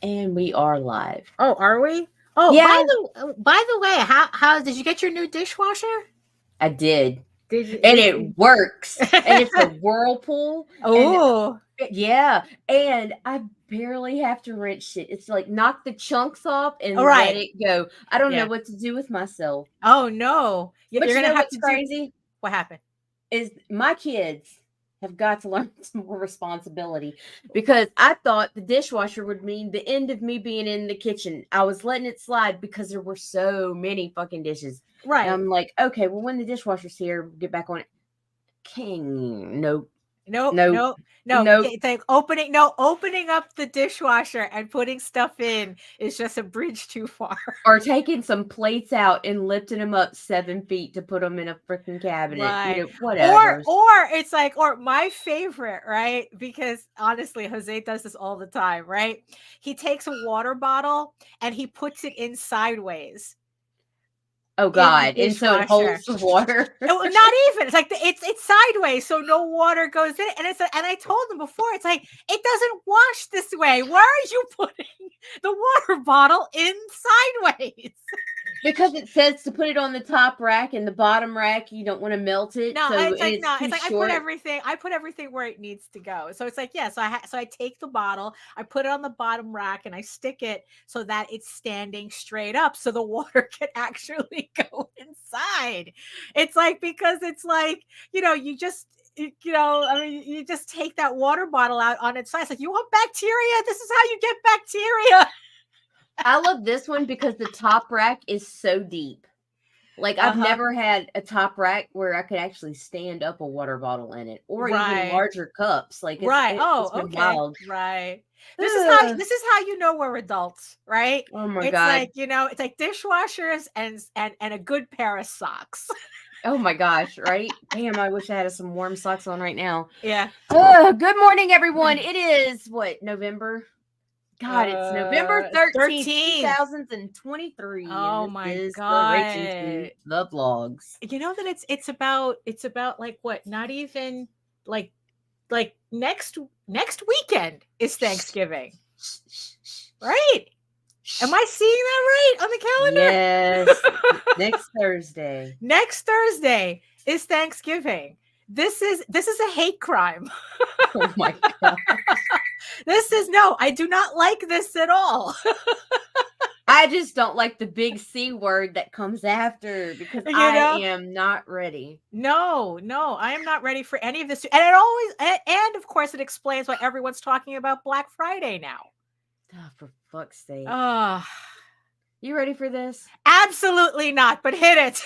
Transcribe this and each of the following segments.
And we are live. Oh, are we? Oh, Yeah. by the way, how did you get your new dishwasher? I did. Did you? And it works. And it's a Whirlpool. Oh, Yeah. And I barely have to rinse it. It's like knock the chunks off and all let right. it go. I don't know Yeah. what to do with myself. Oh no, But you're you gonna know have what's to do. crazy? What happened? Is my kids have got to learn some more responsibility, because I thought the dishwasher would mean the end of me being in the kitchen. I was letting it slide because there were so many fucking dishes. Right. And I'm like, okay, well, when the dishwasher's here, get back on it. King, nope. Nope. Nope. It's like opening up the dishwasher and putting stuff in is just a bridge too far. Or taking some plates out and lifting them up 7 feet to put them in a freaking cabinet. Right. You know, whatever. Or it's like, or my favorite, right? Because honestly, Jose does this all the time, right? He takes a water bottle and he puts it in sideways. Oh God! And so it holds the water. Not even. It's like it's sideways, so no water goes in it. And and I told him before, it's like it doesn't wash this way. Why are you putting the water bottle in sideways? Because it says to put it on the top rack, and the bottom rack you don't want to melt it. No, so it's like short. I put everything where it needs to go. So it's like, yeah, so I take the bottle, I put it on the bottom rack, and I stick it so that it's standing straight up so the water can actually go inside. It's like, because it's like, you just you just take that water bottle out on its side. It's like, you want bacteria? This is how you get bacteria. I love this one because the top rack is so deep. Like, I've never had a top rack where I could actually stand up a water bottle in it, or even larger cups. Like, okay. Wild. Right. This is how you know we're adults, right? Oh my God. Like, it's like dishwashers and a good pair of socks. Oh my gosh, right? Damn, I wish I had some warm socks on right now. Yeah. Good morning, everyone. It is November? God, it's November 13th, 2023. Oh my God. The vlogs. You know that it's about like what? Not even like next weekend is Thanksgiving. Right? Am I seeing that right on the calendar? Yes. Next Thursday. Next Thursday is Thanksgiving. This is a hate crime. Oh my God. I do not like this at all. I just don't like the big C word that comes after, because I am not ready. No, I am not ready for any of this. And of course it explains why everyone's talking about Black Friday now. Oh, for fuck's sake. You ready for this? Absolutely not, but hit it.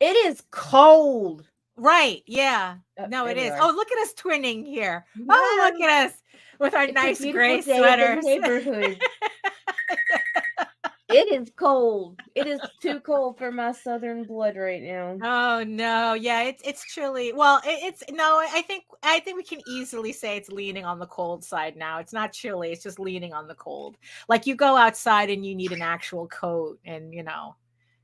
It is cold. Right. Yeah. No, it is. Oh, look at us twinning here. Yes. Oh, look at us with our nice gray sweaters. Neighborhood. It is cold. It is too cold for my southern blood right now. Oh no. Yeah, it's chilly. Well, I think we can easily say it's leaning on the cold side now. It's not chilly, it's just leaning on the cold. Like, you go outside and you need an actual coat, and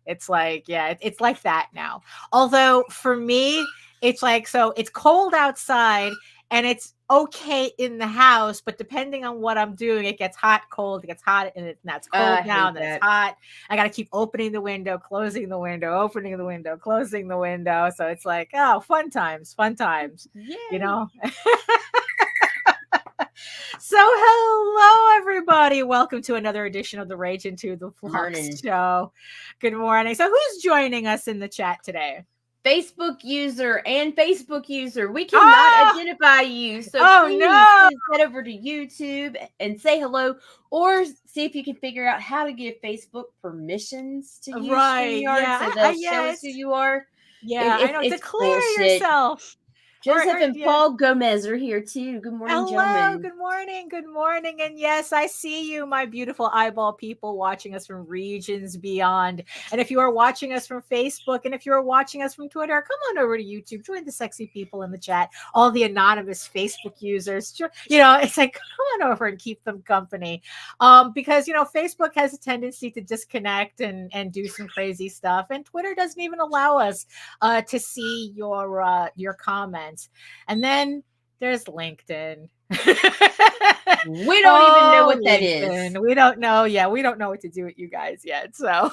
it's like, yeah, it's like that now. Although for me, it's like, so it's cold outside and it's okay in the house, but depending on what I'm doing, it gets hot, cold, it gets hot, and that's cold now, and then it's hot. I got to keep opening the window, closing the window, opening the window, closing the window. So it's like, oh, fun times. Yay. So hello, everybody. Welcome to another edition of the Ragin to the Vlogs show. Good morning. So who's joining us in the chat today? Facebook user and Facebook user. We cannot identify you. So please head over to YouTube and say hello, or see if you can figure out how to give Facebook permissions to use StreamYard so they'll show us who you are. Yeah, I know. It's Declare bullshit. yourself. Joseph and Paul Gomez are here too. Good morning, gentlemen. Good morning. Good morning. And yes, I see you, my beautiful eyeball people watching us from regions beyond. And if you are watching us from Facebook, and if you are watching us from Twitter, come on over to YouTube. Join the sexy people in the chat. All the anonymous Facebook users. You know, it's like, come on over and keep them company. Because, you know, Facebook has a tendency to disconnect and do some crazy stuff. And Twitter doesn't even allow us to see your comments. And then there's LinkedIn. We don't even know what that is. We don't know. Yeah, we don't know what to do with you guys yet. So,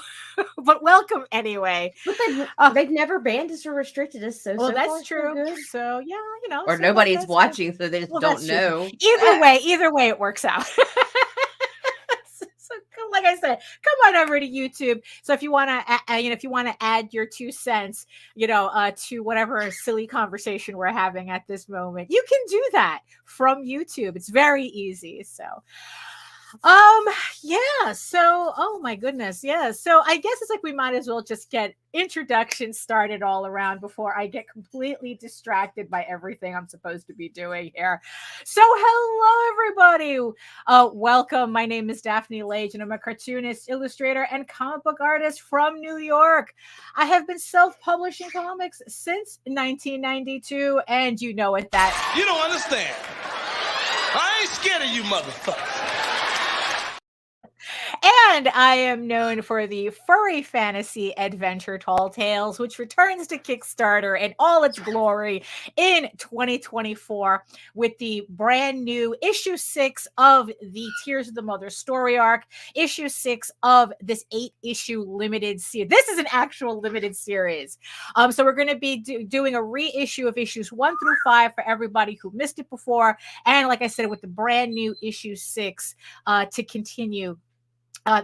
but welcome anyway. But they've never banned us or restricted us. So that's true. So yeah, you know, or nobody's watching, so they just don't know. Either way, it works out. Like I said, come on over to YouTube. So if you want to, add your 2 cents, to whatever silly conversation we're having at this moment, you can do that from YouTube. It's very easy. So, yeah. So, oh my goodness. Yeah. So I guess it's like we might as well just get introductions started all around before I get completely distracted by everything I'm supposed to be doing here. So hello, everybody. Welcome. My name is Daphne Lage, and I'm a cartoonist, illustrator, and comic book artist from New York. I have been self-publishing comics since 1992, and you know what that... You don't understand. I ain't scared of you motherfuckers. And I am known for the furry fantasy adventure Tall Tales, which returns to Kickstarter in all its glory in 2024 with the brand new issue 6 of the Tears of the Mother story arc, issue 6 of this 8-issue limited series. This is an actual limited series. So we're going to be doing a reissue of issues 1 through 5 for everybody who missed it before. And like I said, with the brand new issue 6 to continue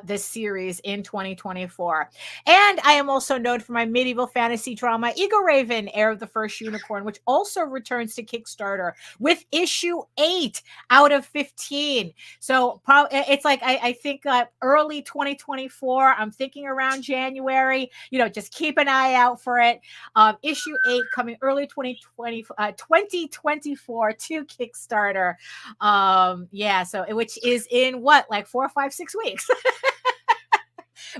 this series in 2024. And I am also known for my medieval fantasy drama, Eagle Raven, Heir of the First Unicorn, which also returns to Kickstarter with issue 8 out of 15. So it's like, I think early 2024, I'm thinking around January, just keep an eye out for it. Issue 8 coming early 2024 to Kickstarter. Yeah, so which is in like 4, 5, 6 weeks.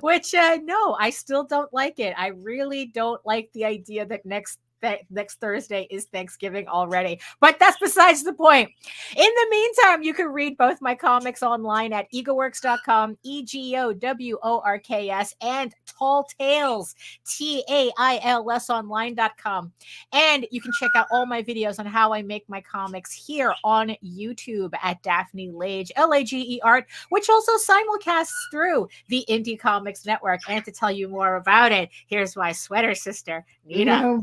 Which no, I still don't like it. I really don't like the idea that next Thursday is Thanksgiving already, but that's besides the point. In the meantime, you can read both my comics online at egoworks.com, EGOWORKS, and Tall Tales, TAILS online.com. And you can check out all my videos on how I make my comics here on YouTube at Daphne Lage, LAGE Art, which also simulcasts through the Indie Comics Network. And to tell you more about it, here's my sweater sister, Nita.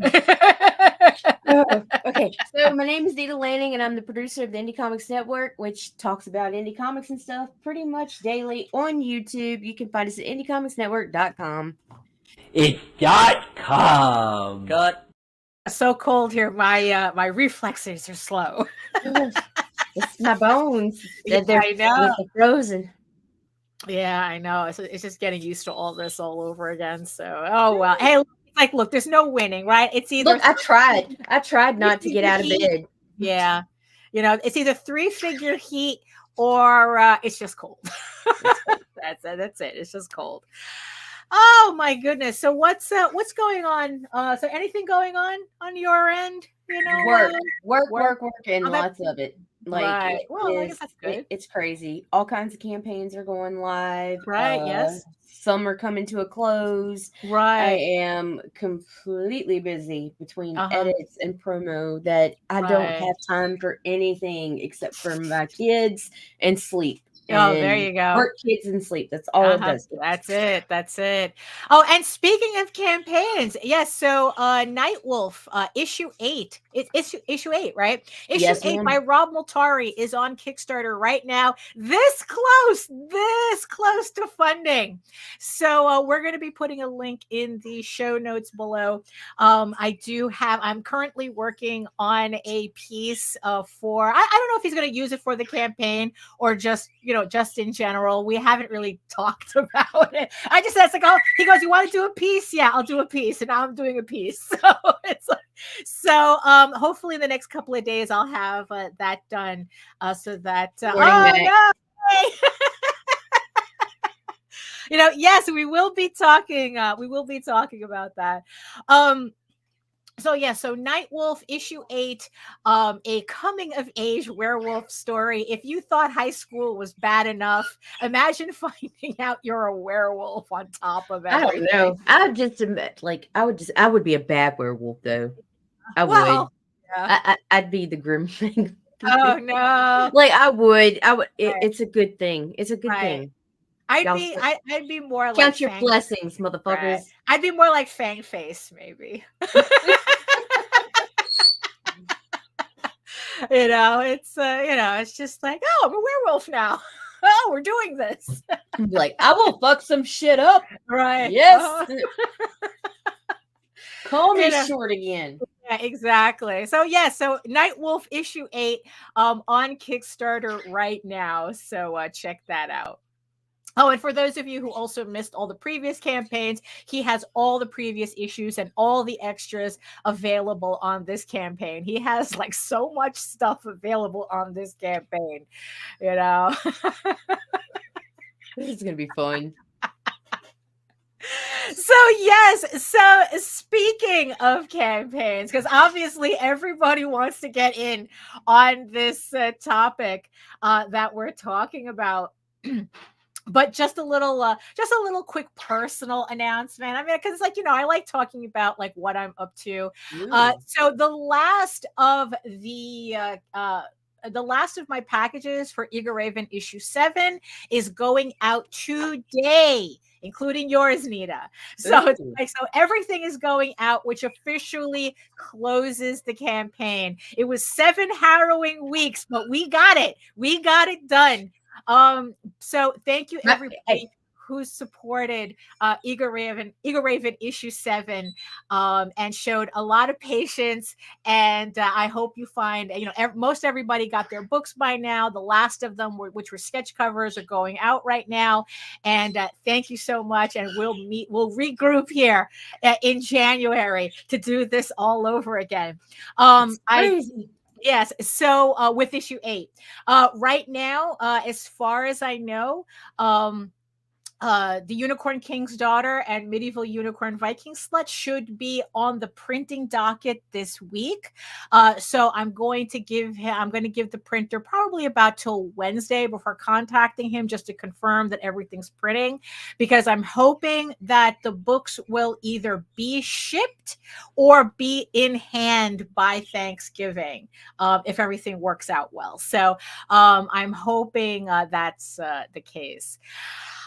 Okay, so my name is Nita Lanning, and I'm the producer of the Indie Comics Network, which talks about indie comics and stuff pretty much daily on YouTube. You can find us at indiecomicsnetwork.com. It's .com. Got so cold here. My reflexes are slow. It's my bones. I know. They're frozen. Yeah, I know. It's just getting used to all this all over again. So, oh well. Hey. Look, there's no winning, right? It's either... Look, I tried not to get out of bed. Yeah. It's either 3-figure heat or it's just cold. That's it. It's just cold. Oh, my goodness. So what's going on? So anything going on your end? Work, and lots of it. Right. Well, I guess that's good. It's crazy. All kinds of campaigns are going live. Right. Yes. Some are coming to a close. Right. I am completely busy between edits and promo that I don't have time for anything except for my kids and sleep. Oh, there and you go. work, kids, and sleep. That's all it does. That's it. That's it. Oh, and speaking of campaigns, yes. So, Nightwolf, issue 8. It's issue 8, right? Issue Yes, 8 ma'am. by Rob Multari is on Kickstarter right now. This close to funding. So, we're going to be putting a link in the show notes below. I'm currently working on a piece for. I don't know if he's going to use it for the campaign or just in general. We haven't really talked about it. I just said, like, oh, he goes, you want to do a piece? Yeah, I'll do a piece. And now I'm doing a piece. So it's like, hopefully in the next couple of days I'll have that done so that no. Yes, we will be talking about that. So Nightwolf issue 8, a coming of age werewolf story. If you thought high school was bad enough, imagine finding out you're a werewolf on top of everything. I don't know. I just admit, like, I would be a bad werewolf though. I would. Yeah. I'd be the grim thing. Oh no. Like I would. It's a good thing. It's a good thing. I'd be more like count your blessings, motherfuckers. Right. I'd be more like Fang Face, maybe. It's just like, oh, I'm a werewolf now. Oh, we're doing this. Like, I will fuck some shit up. Right. Yes. Call me short again. Yeah, exactly. So Nightwolf issue 8 on Kickstarter right now. So check that out. Oh, and for those of you who also missed all the previous campaigns, he has all the previous issues and all the extras available on this campaign. He has like so much stuff available on this campaign, This is going to be fun. So speaking of campaigns, because obviously everybody wants to get in on this topic that we're talking about. But just a little quick personal announcement. I mean, because I like talking about like what I'm up to. So the last of my packages for Eager Raven issue 7 is going out today, including yours, Nita. So it's like, so everything is going out, which officially closes the campaign. It was 7 harrowing weeks, but we got it. We got it done. So thank you everybody who supported Eager Raven issue 7 and showed a lot of patience, and I hope you find most everybody got their books by now. The last of them which were sketch covers are going out right now, and thank you so much, and we'll regroup here in January to do this all over again. Yes. So with issue 8, right now, as far as I know, the Unicorn King's Daughter and Medieval Unicorn Viking Slut should be on the printing docket this week. So I'm going to give the printer probably about till Wednesday before contacting him just to confirm that everything's printing, because I'm hoping that the books will either be shipped or be in hand by Thanksgiving, if everything works out well. So I'm hoping that's the case.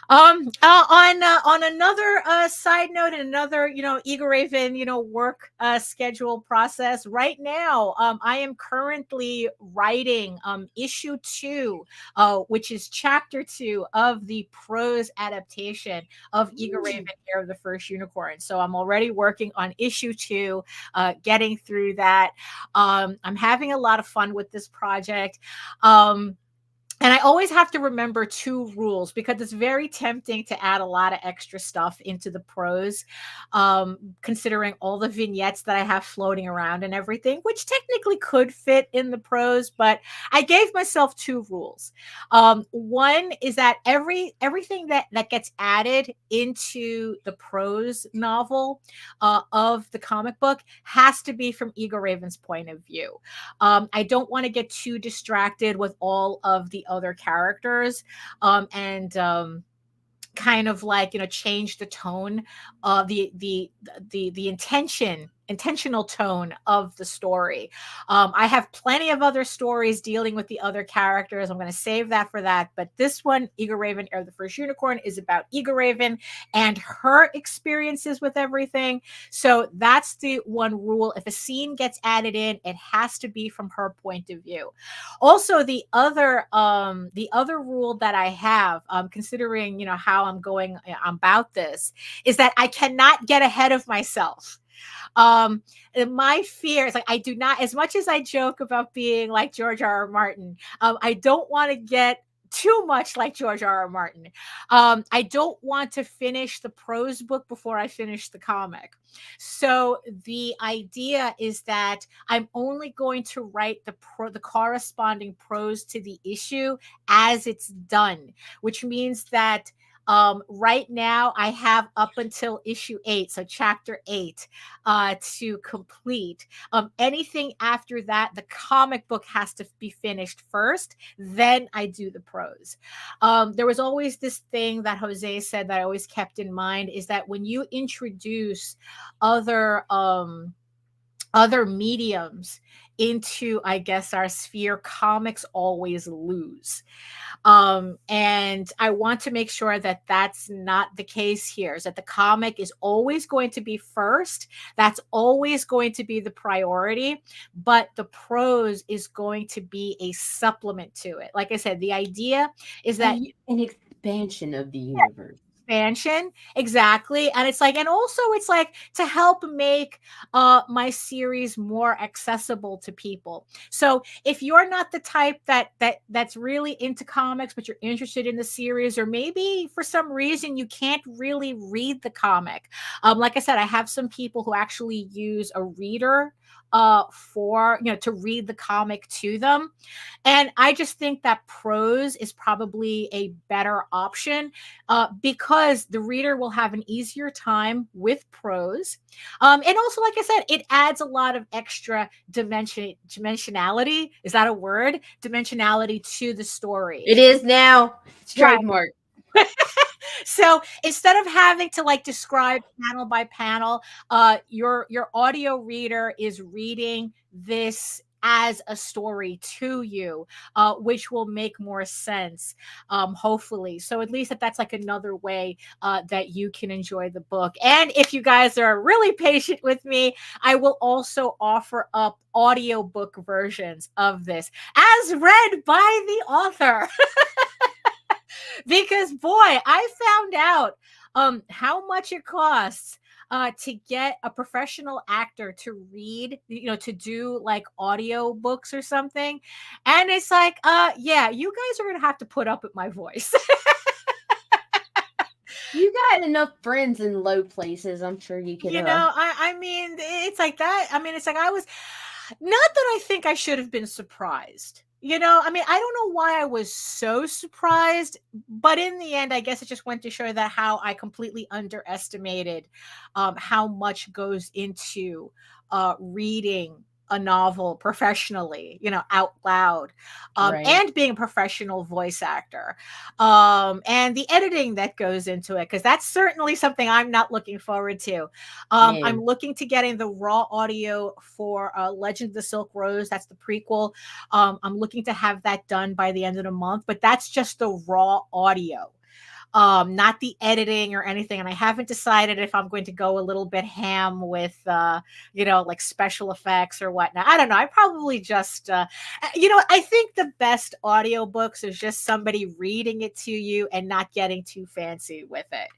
On another side note, and another Eager Raven work schedule process right now, I am currently writing issue 2, which is chapter 2 of the prose adaptation of Eager Raven, Heir of the First Unicorn. So I'm already working on issue 2, getting through that. I'm having a lot of fun with this project. And I always have to remember 2 rules, because it's very tempting to add a lot of extra stuff into the prose, considering all the vignettes that I have floating around and everything, which technically could fit in the prose. But I gave myself 2 rules. One is that everything that gets added into the prose novel of the comic book has to be from Eager Raven's point of view. I don't want to get too distracted with all of the other characters and kind of like change the tone of the intention intentional tone of the story. I have plenty of other stories dealing with the other characters. I'm going to save that for that. But this one, Eager Raven, or the First Unicorn, is about Eager Raven and her experiences with everything. So that's the one rule. If a scene gets added in, it has to be from her point of view. Also, the other rule that I have, considering how I'm going about this, is that I cannot get ahead of myself. My fear is like, I do not, as much as I joke about being like George R.R. Martin, I don't want to get too much like George R.R. Martin. I don't want to finish the prose book before I finish the comic. So the idea is that I'm only going to write the corresponding prose to the issue as it's done, which means that right now I have up until issue 8, so chapter 8, to complete. Anything after that, the comic book has to be finished first, then I do the prose. There was always this thing that Jose said that I always kept in mind, is that when you introduce other mediums into, I guess, our sphere, comics always lose. And I want to make sure that that's not the case here, is that the comic is always going to be first. That's always going to be the priority, but the prose is going to be a supplement to it. Like I said, the idea is that an expansion of the universe. Expansion, exactly. And it's like, and also it's like to help make my series more accessible to people. So if you're not the type that's really into comics, but you're interested in the series, or maybe for some reason you can't really read the comic, like I said, I have some people who actually use a reader for to read the comic to them, and I just think that prose is probably a better option, because the reader will have an easier time with prose, and also, like I said, it adds a lot of extra dimensionality. Is that a word? Dimensionality to the story. It is now. It's Right. trademark. So instead of having to like describe panel by panel, your audio reader is reading this as a story to you, which will make more sense, hopefully. So at least that's like another way that you can enjoy the book. And if you guys are really patient with me, I will also offer up audiobook versions of this as read by the author. Because boy, I found out how much it costs to get a professional actor to read, to do like audio books or something. And it's like, yeah, you guys are going to have to put up with my voice. You got enough friends in low places. I'm sure you could. I mean, it's like that. I mean, it's like I was, not that I think I should have been surprised. I mean, I don't know why I was so surprised, but in the end, I guess it just went to show that how I completely underestimated how much goes into reading a novel professionally, out loud, Right. and being a professional voice actor, and the editing that goes into it, because that's certainly something I'm not looking forward to. No. I'm looking to getting the raw audio for Legend of the Silk Rose. That's the prequel. I'm looking to have that done by the end of the month, but that's just the raw audio. Not the editing or anything. And I haven't decided if I'm going to go a little bit ham with, like special effects or whatnot. I don't know. I probably just, I think the best audiobooks is just somebody reading it to you and not getting too fancy with it.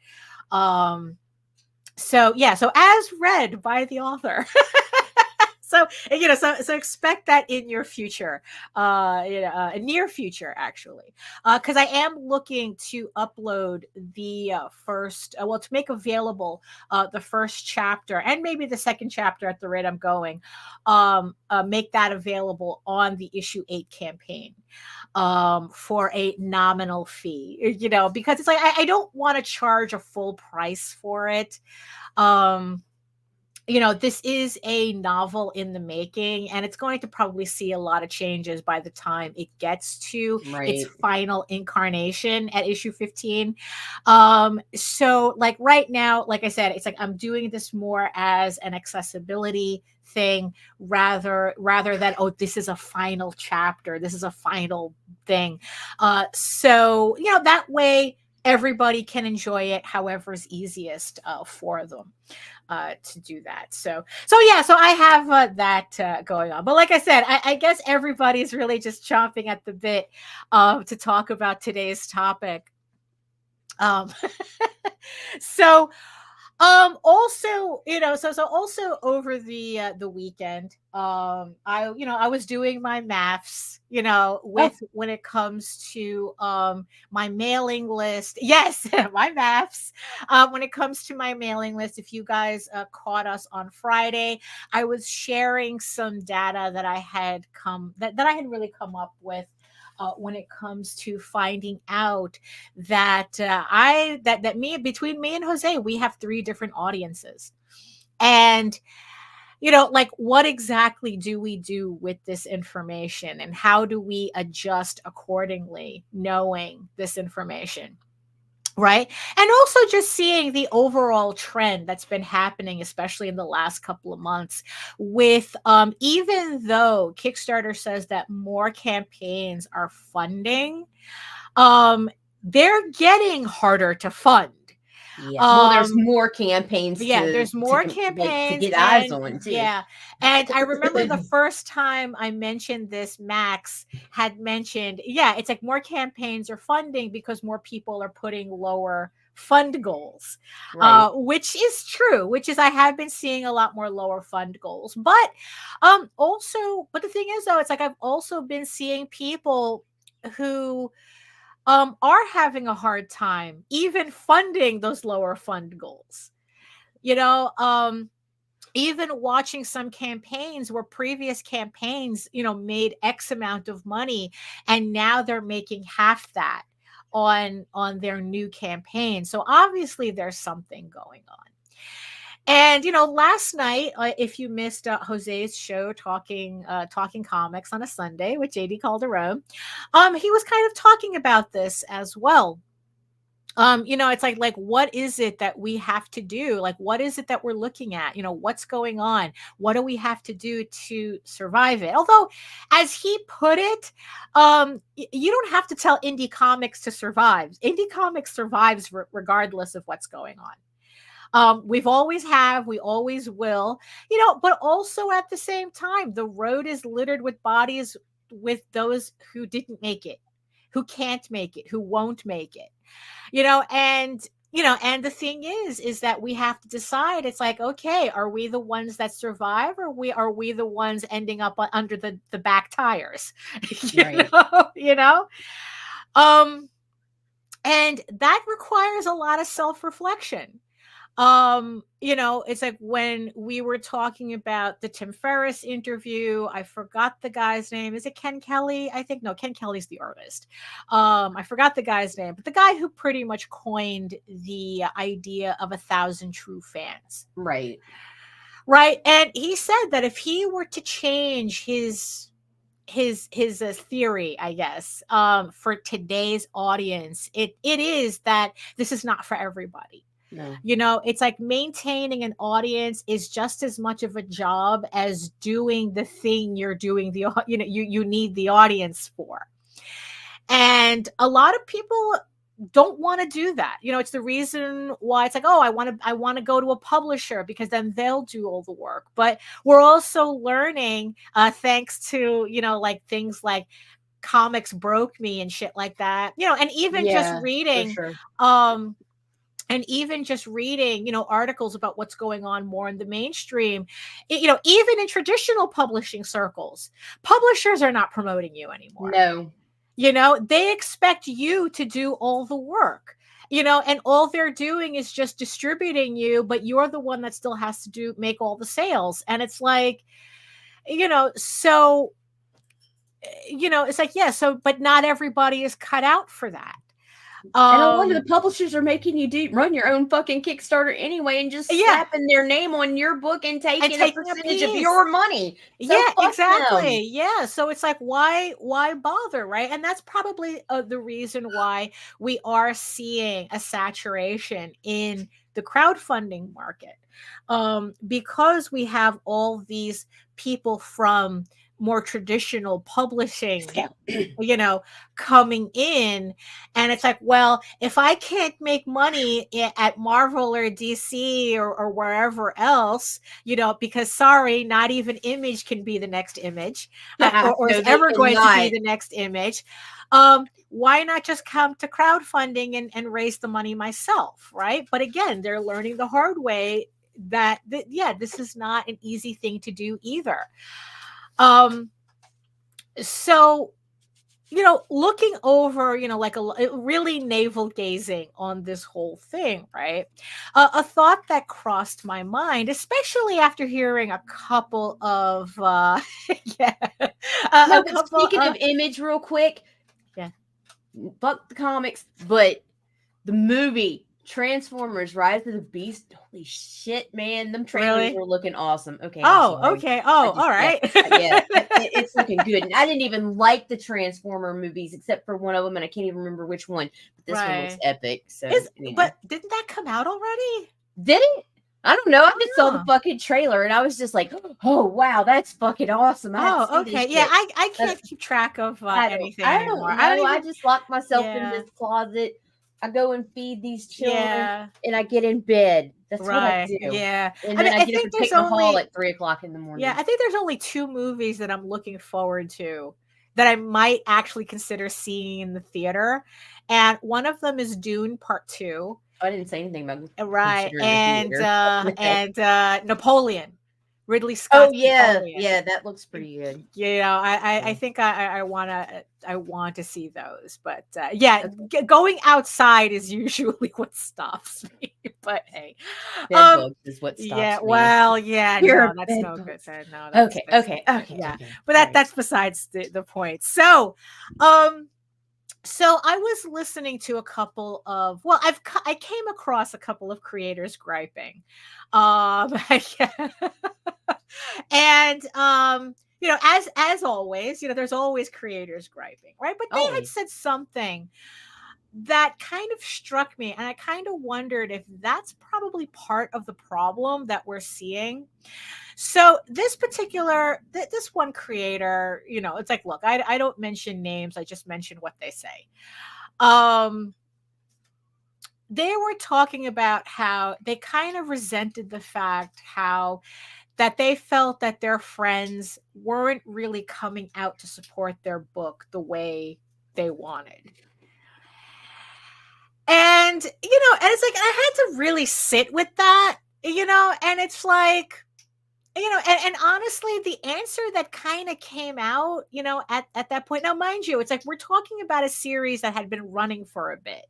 So as read by the author. So expect that in your future, near future, actually, because I am looking to upload the first, to make available the first chapter and maybe the second chapter at the rate I'm going, make that available on the issue 8 campaign for a nominal fee, because it's like I don't want to charge a full price for it. this is a novel in the making, and it's going to probably see a lot of changes by the time it gets to its final incarnation at issue 15. So like right now, like I said, it's like I'm doing this more as an accessibility thing rather than, oh, this is a final chapter, this is a final thing. So that way everybody can enjoy it however is easiest for them to do that. So I have that going on. But like I said, I guess everybody's really just chomping at the bit to talk about today's topic. So also, so also over the weekend, I was doing my maths, with when it comes to my mailing list. Yes, my maths. When it comes to my mailing list, if you guys caught us on Friday, I was sharing some data that I had really come up with. When it comes to finding out that between me and Jose, we have 3 different audiences. And, like what exactly do we do with this information, and how do we adjust accordingly, knowing this information? Right. And also just seeing the overall trend that's been happening, especially in the last couple of months, with even though Kickstarter says that more campaigns are funding, they're getting harder to fund. Yeah. Well, there's more campaigns. There's more campaigns to get eyes on too. Yeah. And I remember the first time I mentioned this, Max had mentioned, it's like more campaigns are funding because more people are putting lower fund goals, which is true, I have been seeing a lot more lower fund goals. But but the thing is, though, it's like I've also been seeing people who are having a hard time even funding those lower fund goals. Even watching some campaigns where previous campaigns, made X amount of money, and now they're making half that on their new campaign. So obviously there's something going on. And last night, if you missed Jose's show talking comics on a Sunday with JD Calderon, he was kind of talking about this as well. It's like what is it that we have to do? Like, what is it that we're looking at? What's going on? What do we have to do to survive it? Although, as he put it, you don't have to tell indie comics to survive. Indie comics survives regardless of what's going on. We've always have, we always will, but also at the same time, the road is littered with bodies with those who didn't make it, who can't make it, who won't make it, and the thing is that we have to decide. It's like, okay, are we the ones that survive, or are we the ones ending up under the back tires? And that requires a lot of self-reflection. It's like when we were talking about the Tim Ferriss interview, I forgot the guy's name. Is it Ken Kelly? I think, no, Ken Kelly's the artist. I forgot the guy's name, but the guy who pretty much coined the idea of 1,000 true fans. Right. And he said that if he were to change his theory, I guess, for today's audience, it is that this is not for everybody. No. It's like maintaining an audience is just as much of a job as doing the thing you're doing you need the audience for. And a lot of people don't want to do that. It's the reason why it's like, oh, I want to go to a publisher because then they'll do all the work. But we're also learning, thanks to, like things like Comics Broke Me and shit like that, and even just reading, and even just reading, articles about what's going on more in the mainstream, even in traditional publishing circles, publishers are not promoting you anymore. No. They expect you to do all the work, and all they're doing is just distributing you, but you're the one that still has to make all the sales. And it's like, so, it's like, but not everybody is cut out for that. And a lot of the publishers are making you run your own fucking Kickstarter anyway, and just slapping their name on your book and taking a percentage of your money. So yeah, exactly. them. Yeah. So it's like, why bother, right? And that's probably the reason why we are seeing a saturation in the crowdfunding market, because we have all these people from more traditional publishing, coming in, and it's like, well, if I can't make money at Marvel or DC or wherever else, because sorry, not even Image can be the next Image, or is ever going to be the next Image. Why not just come to crowdfunding and raise the money myself, right? But again, they're learning the hard way that this is not an easy thing to do either. So, looking over, like really navel gazing on this whole thing, right? A thought that crossed my mind, especially after hearing a couple of, speaking of Image real quick. Yeah. Fuck the comics, but the movie Transformers Rise of the Beast, holy shit, man, them trailers are looking awesome. Okay. Okay. Oh, all right. It's looking good. And I didn't even like the Transformer movies except for one of them, and I can't even remember which one. But this one looks epic. So, but didn't that come out already? Did it? I don't know. I just saw the fucking trailer and I was just like, oh wow, that's fucking awesome. Okay. Yeah, I can't keep track of anything anymore. I just locked myself in this closet. I go and feed these children, and I get in bed. That's what I do. Yeah, and then I get up and take the hall at 3:00 in the morning. Yeah, I think there's only 2 movies that I'm looking forward to that I might actually consider seeing in the theater, and one of them is Dune Part 2. I didn't say anything about right, and Napoleon. Ridley Scott. Oh yeah, that looks pretty good. I think I want to see those, but going outside is usually what stops me. But hey, bugs is what stops me. That's no good. No, okay. But that's besides the point. So, so I was listening to a couple of, I came across a couple of creators griping, and as always, there's always creators griping, right? But they had said something that kind of struck me, and I kind of wondered if that's probably part of the problem that we're seeing. So this one creator, it's like, look, I don't mention names. I just mention what they say. They were talking about how they kind of resented the fact that they felt that their friends weren't really coming out to support their book the way they wanted. And, and it's like, I had to really sit with that, and it's like, and honestly, the answer that kind of came out, at that point, now, mind you, it's like, we're talking about a series that had been running for a bit,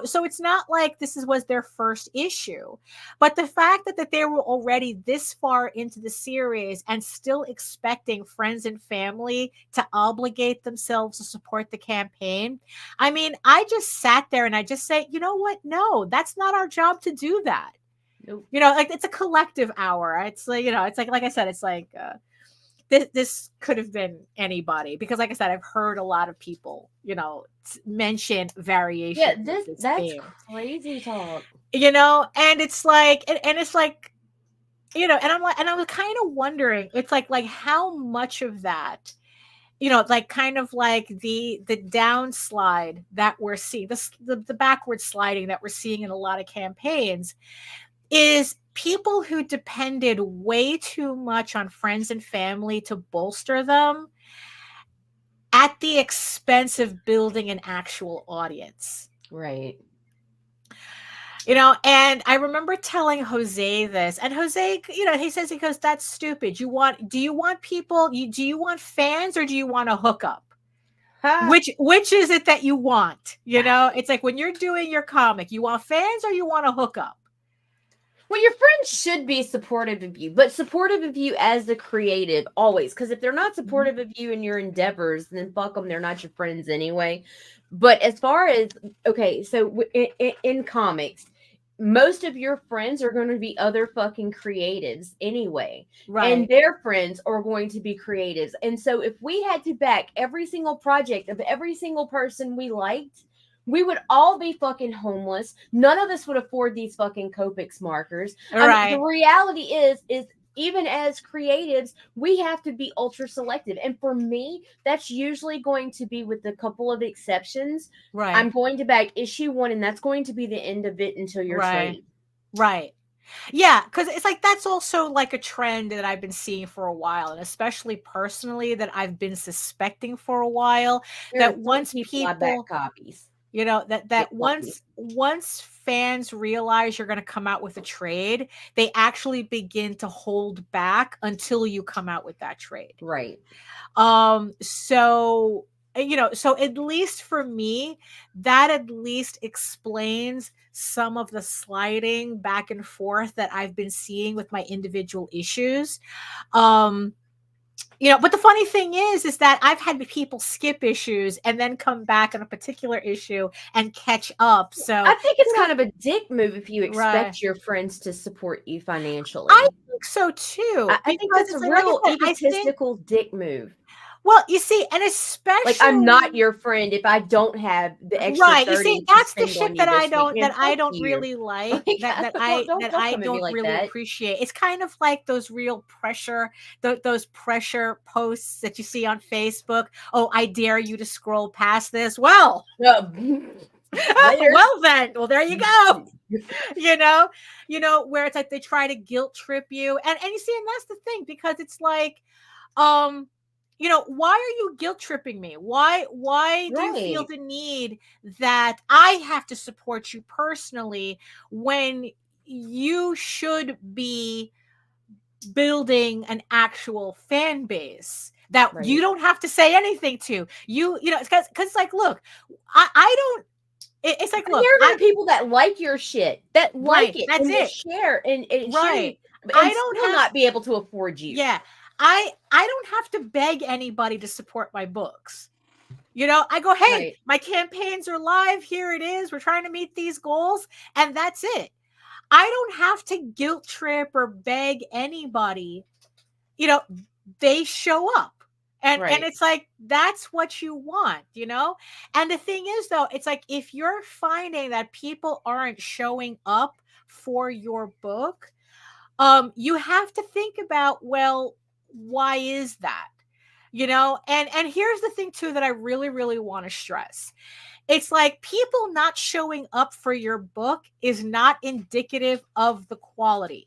so it's not like was their first issue, but the fact that they were already this far into the series and still expecting friends and family to obligate themselves to support the campaign. I mean, I just sat there and I just say, you know what? No, that's not our job to do that. Nope. Like, it's a collective hour. It's like, it's like I said, it's like, this could have been anybody, because like I said, I've heard a lot of people, mention variations. Yeah, that's theme. Crazy talk. And it's like, and it's like, and I'm like, and I was kind of wondering, it's like how much of that, like kind of like the downslide that we're seeing, the backward sliding that we're seeing in a lot of campaigns, is people who depended way too much on friends and family to bolster them at the expense of building an actual audience. Right. And I remember telling Jose this, and Jose, he goes, that's stupid. Do you want fans, or do you want a hookup? Which is it that you want? It's like, when you're doing your comic, you want fans or you want a hookup? Well, your friends should be supportive of you, but supportive of you as a creative always. Because if they're not supportive of you in your endeavors, then fuck them. They're not your friends anyway. But as far as okay, so in comics, most of your friends are going to be other fucking creatives anyway, and Right. their friends are going to be creatives. And so, if we had to back every single project of every single person we liked, we would all be fucking homeless. None of us would afford these fucking Copics markers. I mean, the Right. reality is even as creatives, we have to be ultra selective. And for me, that's usually going to be with a couple of exceptions. Right. I'm going to back issue 1, and that's going to be the end of it until you're Right. straight. Right. Yeah, because it's like that's also like a trend that I've been seeing for a while, and especially personally that I've been suspecting for a while There are that some once people I back people, copies. you know, Get that lucky. once fans realize you're going to come out with a trade, they actually begin to hold back until you come out with that trade. Right. So you know, so at least for me, that at least explains some of the sliding back and forth that I've been seeing with my individual issues. Um, you know, but the funny thing is that I've had people skip issues and then come back on a particular issue and catch up. So I think it's you know, kind of a dick move if you right. expect your friends to support you financially. I think so too, I think because that's a it's like I real said, I think, egotistical dick move. well, you see, and Like, I'm not especially your friend if I don't have the extra right. You see, 30 to that's the spend shit on you this week. Man, that I fuck don't you. really like, Like, that don't I come at me don't like really that. appreciate. It's kind of like those real pressure, those pressure posts that you see on Facebook. Oh, I dare you to scroll past this. Well, No. Later. well then, well there you go. You know, where it's like they try to guilt trip you, and you see, and that's the thing, because it's like, um you know, why are you guilt tripping me? Why do you feel Right. the need that I have to support you personally when you should be building an actual fan base that Right. you don't have to say anything to? You know, because it's like, look, I don't, it's like, And look, there are people that like your shit, that like right, it, that's and that it. share and share you, Right. I and don't still have, not be able to afford you. yeah, I don't have to beg anybody to support my books. You know, I go, hey, Right. my campaigns are live. Here it is. We're trying to meet these goals. And that's it. I don't have to guilt trip or beg anybody. You know, they show up. And Right. it's like, that's what you want, you know? And the thing is, though, it's like, if you're finding that people aren't showing up for your book, you have to think about, well, why is that? You know, and here's the thing too that I really want to stress. It's like, people not showing up for your book is not indicative of the quality.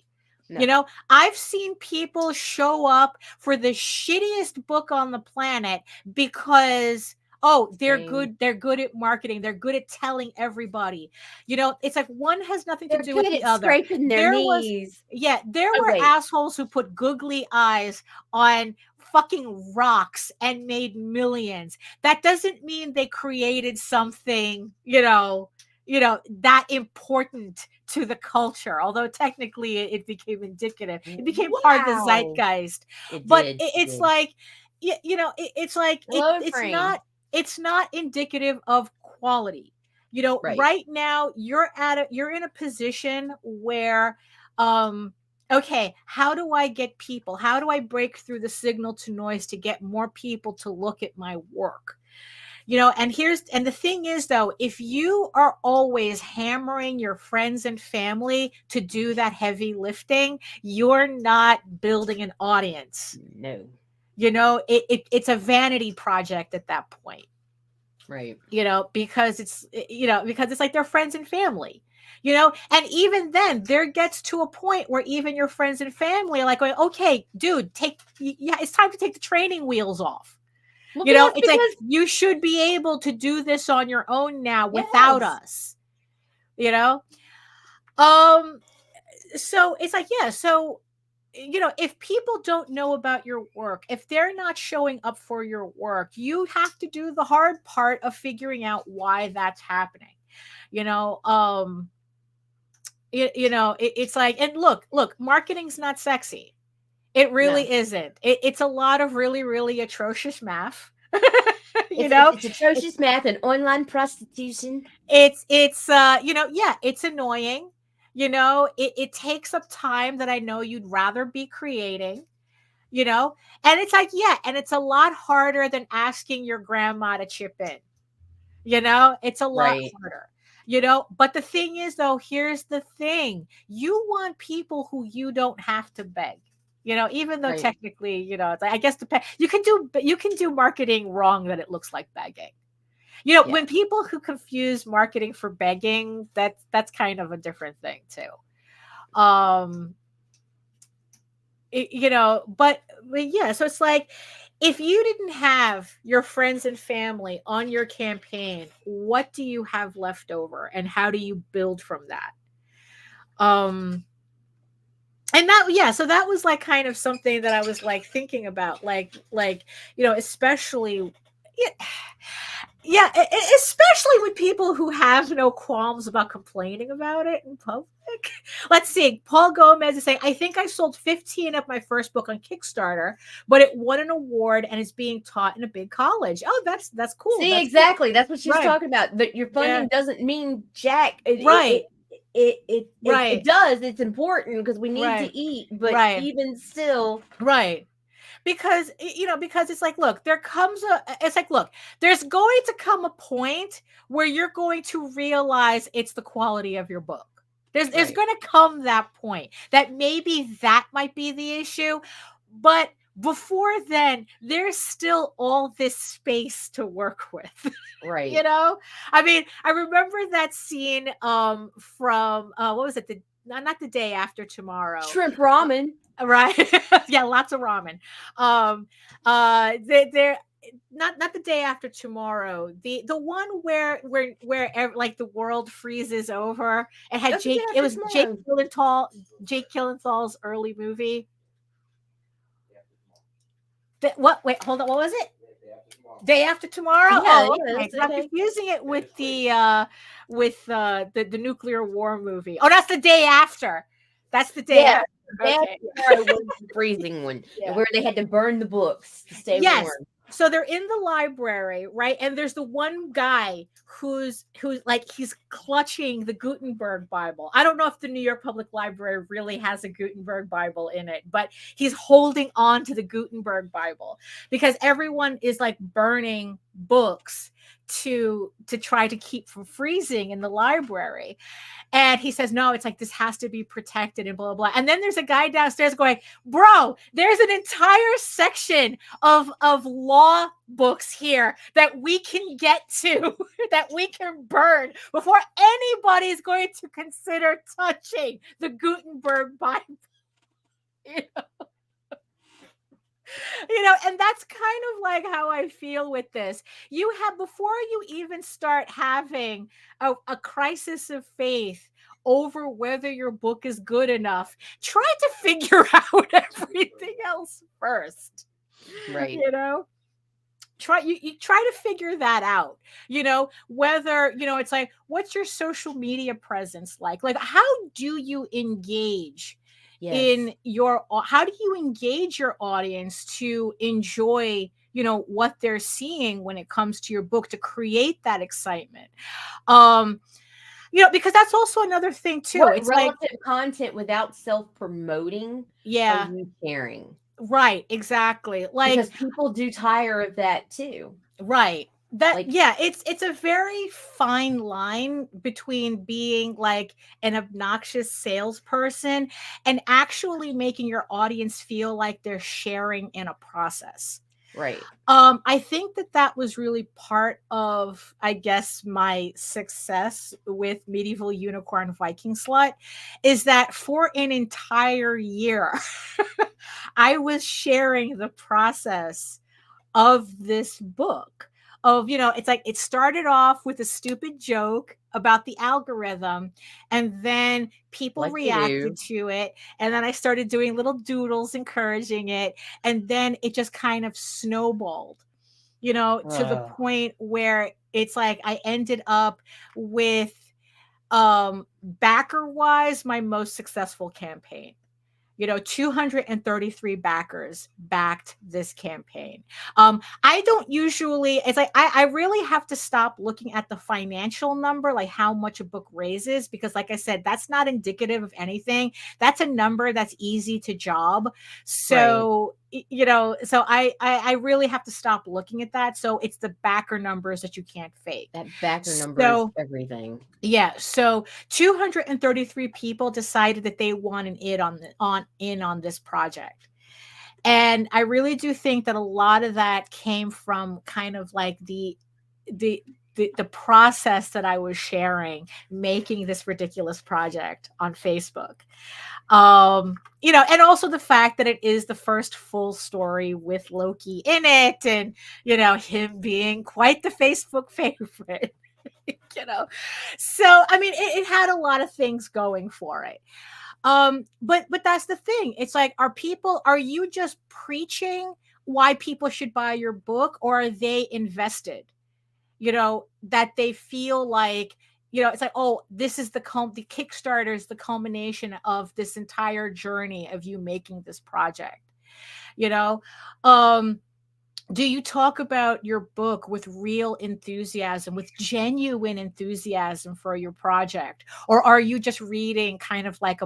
No. You know, I've seen people show up for the shittiest book on the planet because, oh, they're Same. good at marketing, they're good at telling everybody. You know, it's like one has nothing to They're do with good the at other. scraping their There was, knees. yeah, there Oh, were wait. assholes who put googly eyes on fucking rocks and made millions. That doesn't mean they created something, you know, that important to the culture. Although technically it became indicative. It became part of the Wow. zeitgeist. It But did. it's like, you know, it's like Hello, it's frame. not indicative of quality. You know, Right. right now you're in a position where okay, how do I get people? How do I break through the signal to noise to get more people to look at my work? You know, and the thing is, though, if you are always hammering your friends and family to do that heavy lifting, you're not building an audience. No. You know, it's a vanity project at that point. Right. You know, because it's like they're friends and family. You know, and even then, there gets to a point where even your friends and family are like going, okay, dude, it's time to take the training wheels off. Well, You know, that's it's like, because you should be able to do this on your own now without yes. us. You know? So it's like, yeah, so, you know, if people don't know about your work, if they're not showing up for your work, you have to do the hard part of figuring out why that's happening. You know, it's like, and look, marketing's not sexy. It really isn't. It's a lot of really, really atrocious math. It's atrocious math and online prostitution. It's it's annoying. It takes up time that I know you'd rather be creating, and it's like, and it's a lot harder than asking your grandma to chip in. It's a lot harder. But the thing is, though, here's the thing: you want people who you don't have to beg. Even though technically, it's like, I guess you can do marketing wrong that it looks like begging. When people who confuse marketing for begging, that's kind of a different thing too. But yeah, so it's like, if you didn't have your friends and family on your campaign, what do you have left over, and how do you build from that? And so that was like kind of something that I was like thinking about, like especially, especially with people who have no qualms about complaining about it in public. Let's see. Paul Gomez is saying, I think I sold 15 of my first book on Kickstarter, but it won an award and is being taught in a big college. Oh, that's cool. See, that's exactly. cool. That's what she's talking about. That your funding doesn't mean jack. It does. It's important because we need to eat, but even still, because it's like, look, there's going to come a point where you're going to realize it's the quality of your book. There's going to come that point that maybe that might be the issue, but before then, there's still all this space to work with. Right. I mean, I remember that scene from what was it? Not The Day After Tomorrow. Shrimp ramen. Right. Yeah, lots of ramen. They're not The Day After Tomorrow. The one where like the world freezes over. It had Jake Gyllenhaal's early movie. Wait, hold on. What was it? Day After Tomorrow? Yeah, Okay. I'm confusing it with the nuclear war movie. Oh, that's The Day After. That's The Day After. Okay. Was the freezing one where they had to burn the books to stay warm. So they're in the library, right? And there's the one guy who's like, he's clutching the Gutenberg Bible. I don't know if the New York Public Library really has a Gutenberg Bible in it, but he's holding on to the Gutenberg Bible because everyone is like burning books to try to keep from freezing in the library. And he says, no, it's like, this has to be protected and blah, blah, blah. And then there's a guy downstairs going, bro, there's an entire section of law books here that we can get to, that we can burn before anybody's going to consider touching the Gutenberg Bible. And that's kind of like how I feel with this. Before you even start having a crisis of faith over whether your book is good enough, try to figure out everything else first. Right. Try to figure that out. Whether, it's like, what's your social media presence like? Like, how do you engage how do you engage your audience to enjoy, what they're seeing when it comes to your book, to create that excitement? Because that's also another thing too. What it's relative like content without self-promoting are you sharing? Right, exactly. Like, because people do tire of that too. Right. It's a very fine line between being like an obnoxious salesperson and actually making your audience feel like they're sharing in a process. Right. I think that was really part of, I guess, my success with Medieval Unicorn Viking Slut, is that for an entire year, I was sharing the process of this book. It's like, it started off with a stupid joke about the algorithm, and then people reacted to it, and then I started doing little doodles encouraging it, and then it just kind of snowballed, to the point where it's like I ended up with backer wise, my most successful campaign. 233 backers backed this campaign. I don't usually, it's like, I really have to stop looking at the financial number, like how much a book raises, because like I said, that's not indicative of anything. That's a number that's easy to job. So, so I really have to stop looking at that. So it's the backer numbers that you can't fake. That backer number is everything. Yeah, so 233 people decided that they wanted in on this project. And I really do think that a lot of that came from kind of like the process that I was sharing making this ridiculous project on Facebook. And also the fact that it is the first full story with Loki in it, and him being quite the Facebook favorite. So I mean, it had a lot of things going for it. But that's the thing. It's like, are you just preaching why people should buy your book, or are they invested? That they feel like, it's like, oh, this is the Kickstarter is the culmination of this entire journey of you making this project. Do you talk about your book with real enthusiasm, with genuine enthusiasm for your project? Or are you just reading kind of like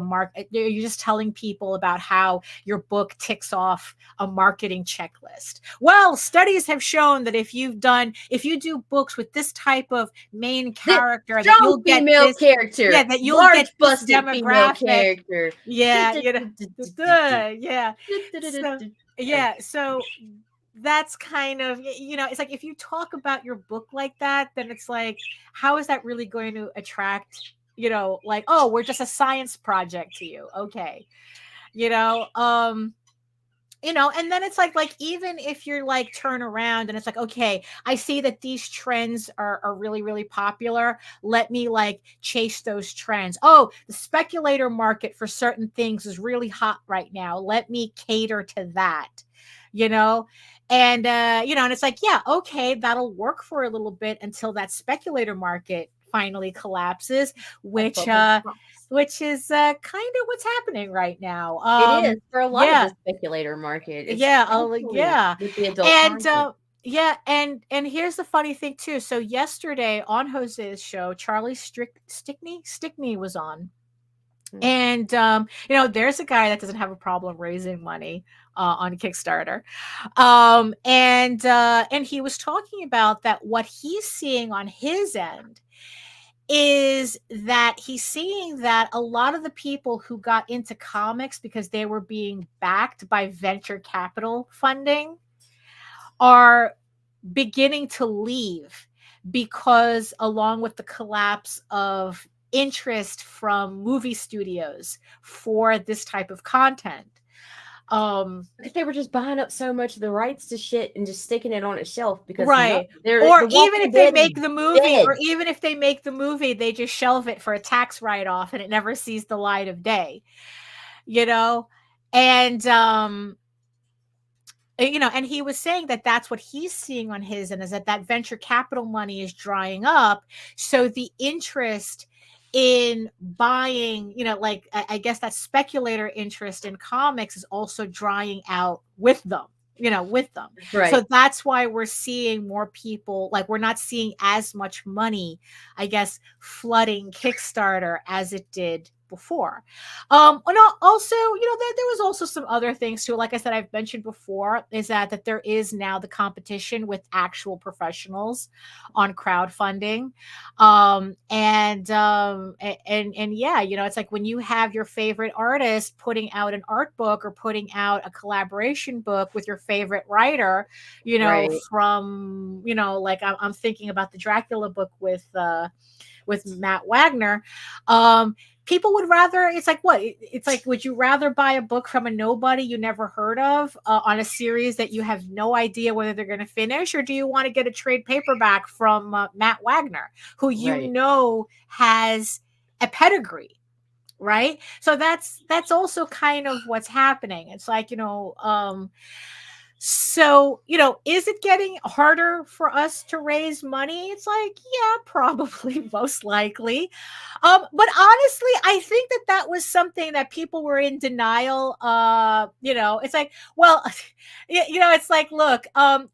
you're just telling people about how your book ticks off a marketing checklist? Well, studies have shown that if you do books with this type of main character, that you'll get female this character. Yeah, that you'll large get this busted female demographic. character. Yeah, yeah. So that's kind of, it's like, if you talk about your book like that, then it's like, how is that really going to attract, like, oh, we're just a science project to you. Okay. And then it's like even if you're like turn around and it's like, okay, I see that these trends are really, really popular. Let me like chase those trends. Oh, the speculator market for certain things is really hot right now. Let me cater to that, and and it's like, yeah, okay, that'll work for a little bit until that speculator market finally collapses, which is kind of what's happening right now. It is for a lot of the speculator market. With the adult content. And here's the funny thing too. So yesterday on Jose's show, Charlie Stickney was on. And there's a guy that doesn't have a problem raising money on Kickstarter, and he was talking about that what he's seeing on his end is that he's seeing that a lot of the people who got into comics because they were being backed by venture capital funding are beginning to leave, because along with the collapse of interest from movie studios for this type of content, because they were just buying up so much of the rights to shit and just sticking it on a shelf, because or even if they make the movie, they just shelve it for a tax write-off and it never sees the light of day, and and he was saying that that's what he's seeing on his end, is that venture capital money is drying up. So the interest in buying, like, I guess that speculator interest in comics is also drying out with them. Right. So that's why we're seeing more people, like, we're not seeing as much money, I guess, flooding Kickstarter as it did before. And also, there was also some other things too. Like I said, I've mentioned before, is that there is now the competition with actual professionals on crowdfunding. And yeah, it's like when you have your favorite artist putting out an art book or putting out a collaboration book with your favorite writer, Right. from, like I'm thinking about the Dracula book with Matt Wagner. People would rather, it's like, what? It's like, would you rather buy a book from a nobody you never heard of on a series that you have no idea whether they're going to finish? Or do you want to get a trade paperback from Matt Wagner, who has a pedigree, right? So that's also kind of what's happening. It's like, So, is it getting harder for us to raise money? It's like, yeah, probably, most likely. But honestly, I think that was something that people were in denial. It's like, well, it's like, look,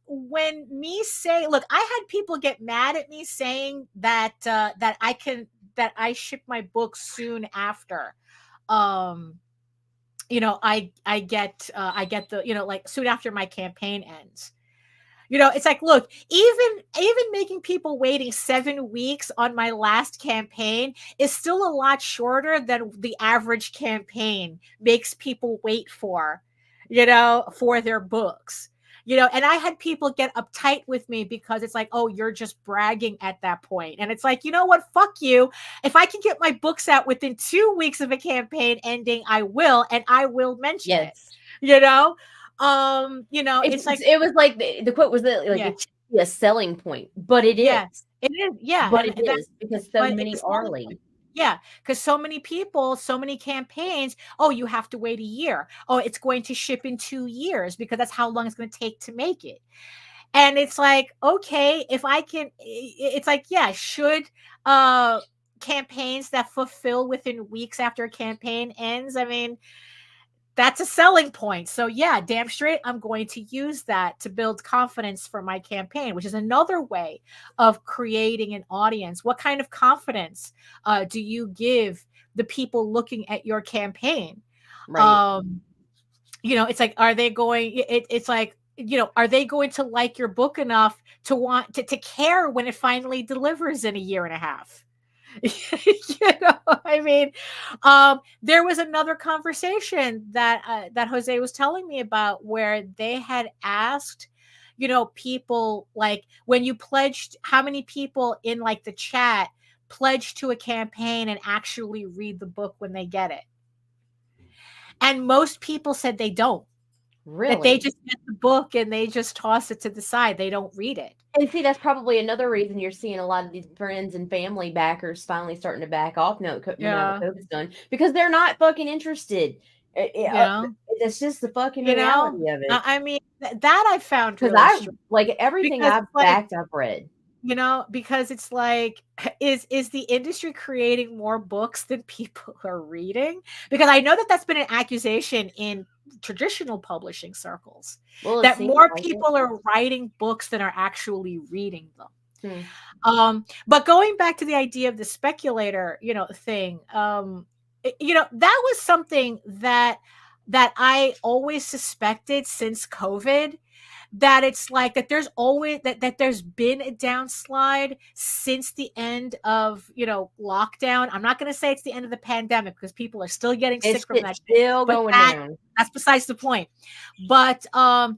when me say, look, I had people get mad at me saying that that I ship my books soon after. I get the, like soon after my campaign ends. It's like, look, even making people waiting 7 weeks on my last campaign is still a lot shorter than the average campaign makes people wait for their books. And I had people get uptight with me because it's like, oh, you're just bragging at that point. And it's like, you know what? Fuck you. If I can get my books out within 2 weeks of a campaign ending, I will, and I will mention it. It's like, it was like the quote was that like it should be a selling point, but it is. Yes, it is. Yeah. But it is because so many are late. Yeah, because so many people, so many campaigns, oh, you have to wait a year. Oh, it's going to ship in 2 years because that's how long it's going to take to make it. And it's like, okay, if I can, it's like, yeah, should campaigns that fulfill within weeks after a campaign ends, I mean, that's a selling point. So yeah, damn straight, I'm going to use that to build confidence for my campaign, which is another way of creating an audience. What kind of confidence do you give the people looking at your campaign? Right. It's like, are they going, it's like, are they going to like your book enough to want to care when it finally delivers in a year and a half? I mean, there was another conversation that Jose was telling me about where they had asked, people like, when you pledged, how many people in like the chat pledge to a campaign and actually read the book when they get it? And most people said they don't. Really? That they just get the book and they just toss it to the side. They don't read it. And see, that's probably another reason you're seeing a lot of these friends and family backers finally starting to back off now that COVID's done, because they're not fucking interested. It's just the fucking reality of it. I mean, that I found because I like everything I've read. Because it's like, is the industry creating more books than people are reading? Because I know that that's been an accusation in traditional publishing circles, that more people are writing books than are actually reading them. But going back to the idea of the speculator, thing, that was something that I always suspected since COVID. That it's like that there's always that there's been a downslide since the end of lockdown. I'm not going to say it's the end of the pandemic because people are still getting sick from that. Still going down. That's besides the point. But a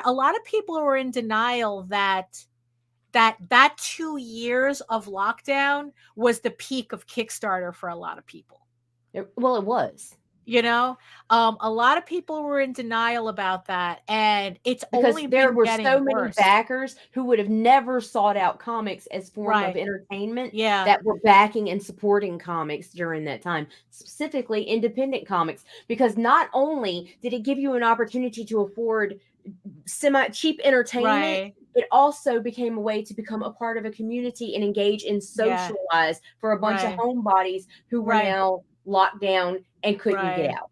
lot of people were in denial that 2 years of lockdown was the peak of Kickstarter for a lot of people. It was. A lot of people were in denial about that, and it's because only there were so worse. many backers who would have never sought out comics as form of entertainment. Yeah, that were backing and supporting comics during that time, specifically independent comics, because not only did it give you an opportunity to afford semi-cheap entertainment, it also became a way to become a part of a community and engage and socialize for a bunch of homebodies who were now locked down and couldn't get out.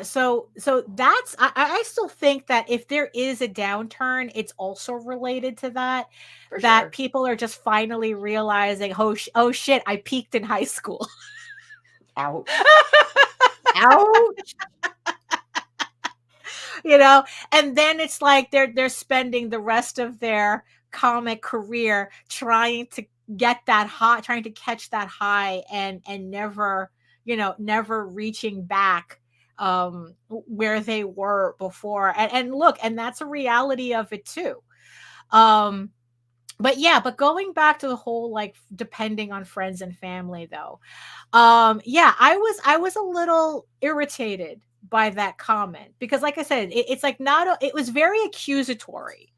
So that's I still think that if there is a downturn, it's also related to that. For sure. People are just finally realizing, oh shit, I peaked in high school. Ouch. Ouch. And then it's like they're spending the rest of their comic career trying to get that high, trying to catch that high, and never reaching back where they were before. And look, and that's a reality of it too. But going back to the whole, like, depending on friends and family though, I was a little irritated by that comment because, like I said, it's like it was very accusatory.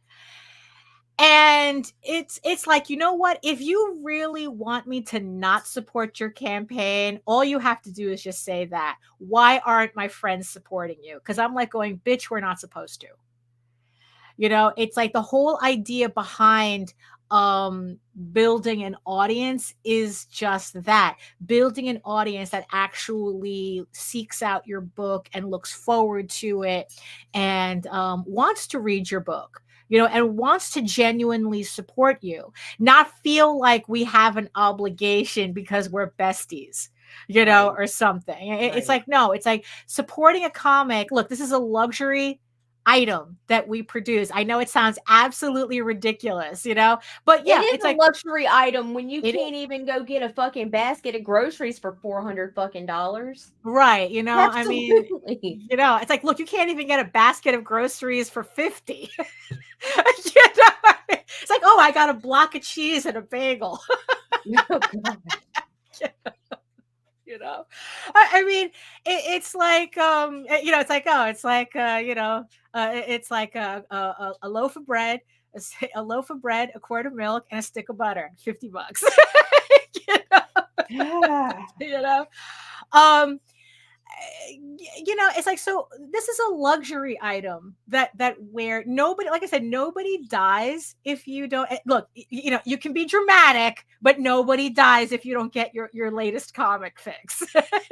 And And it's like, you know what? If you really want me to not support your campaign, all you have to do is just say that. Why aren't my friends supporting you? Because I'm like going, bitch, we're not supposed to. It's like the whole idea behind building an audience is just that, building an audience that actually seeks out your book and looks forward to it and wants to read your book, and wants to genuinely support you, not feel like we have an obligation because we're besties, or something. It's like, no, it's like supporting a comic. Look, this is a luxury item that we produce. I know it sounds absolutely ridiculous, but yeah, it's a like luxury item when you can't even go get a fucking basket of groceries for $400 fucking dollars. Right. Absolutely. I mean, it's like, look, you can't even get a basket of groceries for 50. It's like, oh, I got a block of cheese and a bagel. Oh, God. I mean, it's like, it's like, oh, it's like, it's like a loaf of bread, a loaf of bread, a quart of milk, and a stick of butter, $50. It's like, so this is a luxury item that where nobody, like I said, nobody dies if you don't look, you can be dramatic, but nobody dies if you don't get your latest comic fix.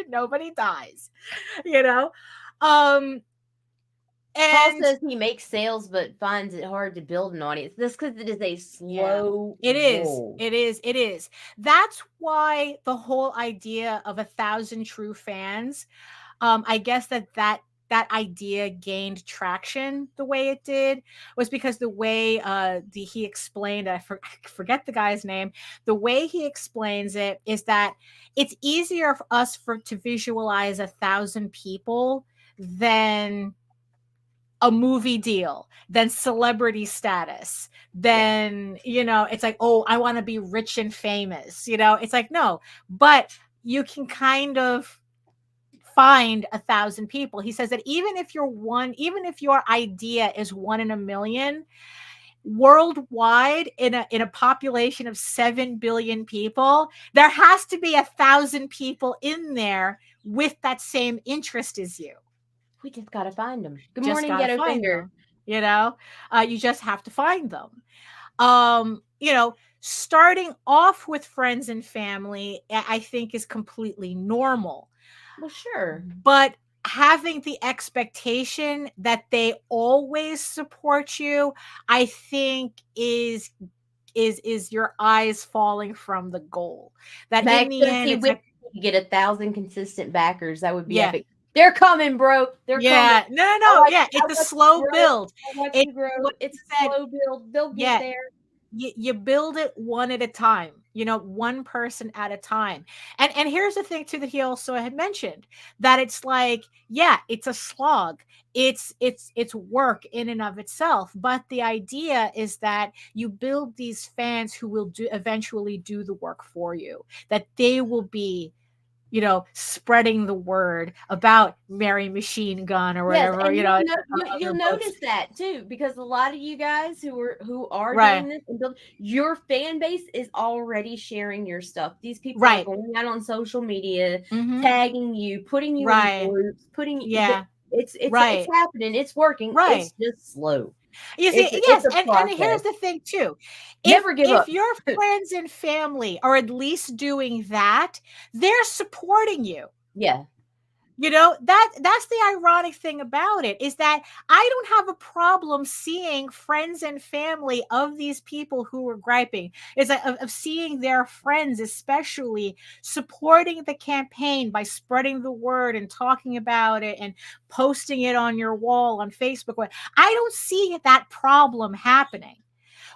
Nobody dies, Paul and says he makes sales but finds it hard to build an audience. This because it is a slow roll. It is. That's why the whole idea of 1,000 true fans, I guess that idea gained traction the way it did was because the way he explained, I forget the guy's name, the way he explains it is that it's easier for us to visualize 1,000 people than a movie deal, than celebrity status, then it's like, oh, I want to be rich and famous, it's like, no, but you can kind of find 1,000 people. He says that even if your idea is 1 in a million worldwide, in a population of 7 billion people, there has to be 1,000 people in there with that same interest as you. We just gotta find them. Good morning, Ghetto Finger. You just have to find them. Starting off with friends and family, I think is completely normal. Well, sure. But having the expectation that they always support you, I think is your eyes falling from the goal. That in the end, it's like, you get 1,000 consistent backers. That would be epic. They're coming, bro. They're coming. No. It's a slow build. It's a slow build. They'll get there. You build it one at a time, one person at a time. And here's the thing too that he also had mentioned, that it's like, it's a slog. It's work in and of itself. But the idea is that you build these fans who will eventually do the work for you, that they will be, spreading the word about Mary Machine Gun or whatever. You'll notice that too, because a lot of you guys who are doing this, your fan base is already sharing your stuff. These people are going out on social media, tagging you, putting you in groups, it's happening. It's working. It's just slow. You see, and here's the thing too. If your friends and family are at least doing that, they're supporting you. Yeah. That's the ironic thing about it, is that I don't have a problem seeing friends and family of these people who were griping, is of seeing their friends especially supporting the campaign by spreading the word and talking about it and posting it on your wall on Facebook. I don't see that problem happening.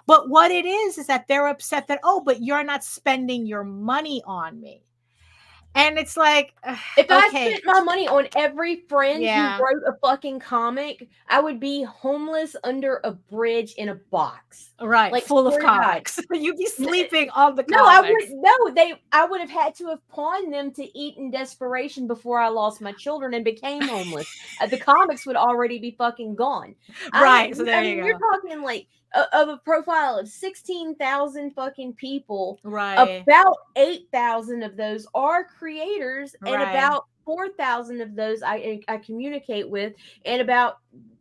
But what it is that they're upset that, oh, but you're not spending your money on me. And it's like, if I spent my money on every friend who wrote a fucking comic, I would be homeless under a bridge in a box, like full of comics. You'd be sleeping on the comics. I would have had to have pawned them to eat in desperation before I lost my children and became homeless. The comics would already be fucking gone. So there you go. You're talking like of a profile of 16,000 fucking people, Right. about 8,000 of those are creators, and Right. about 4,000 of those I communicate with, and about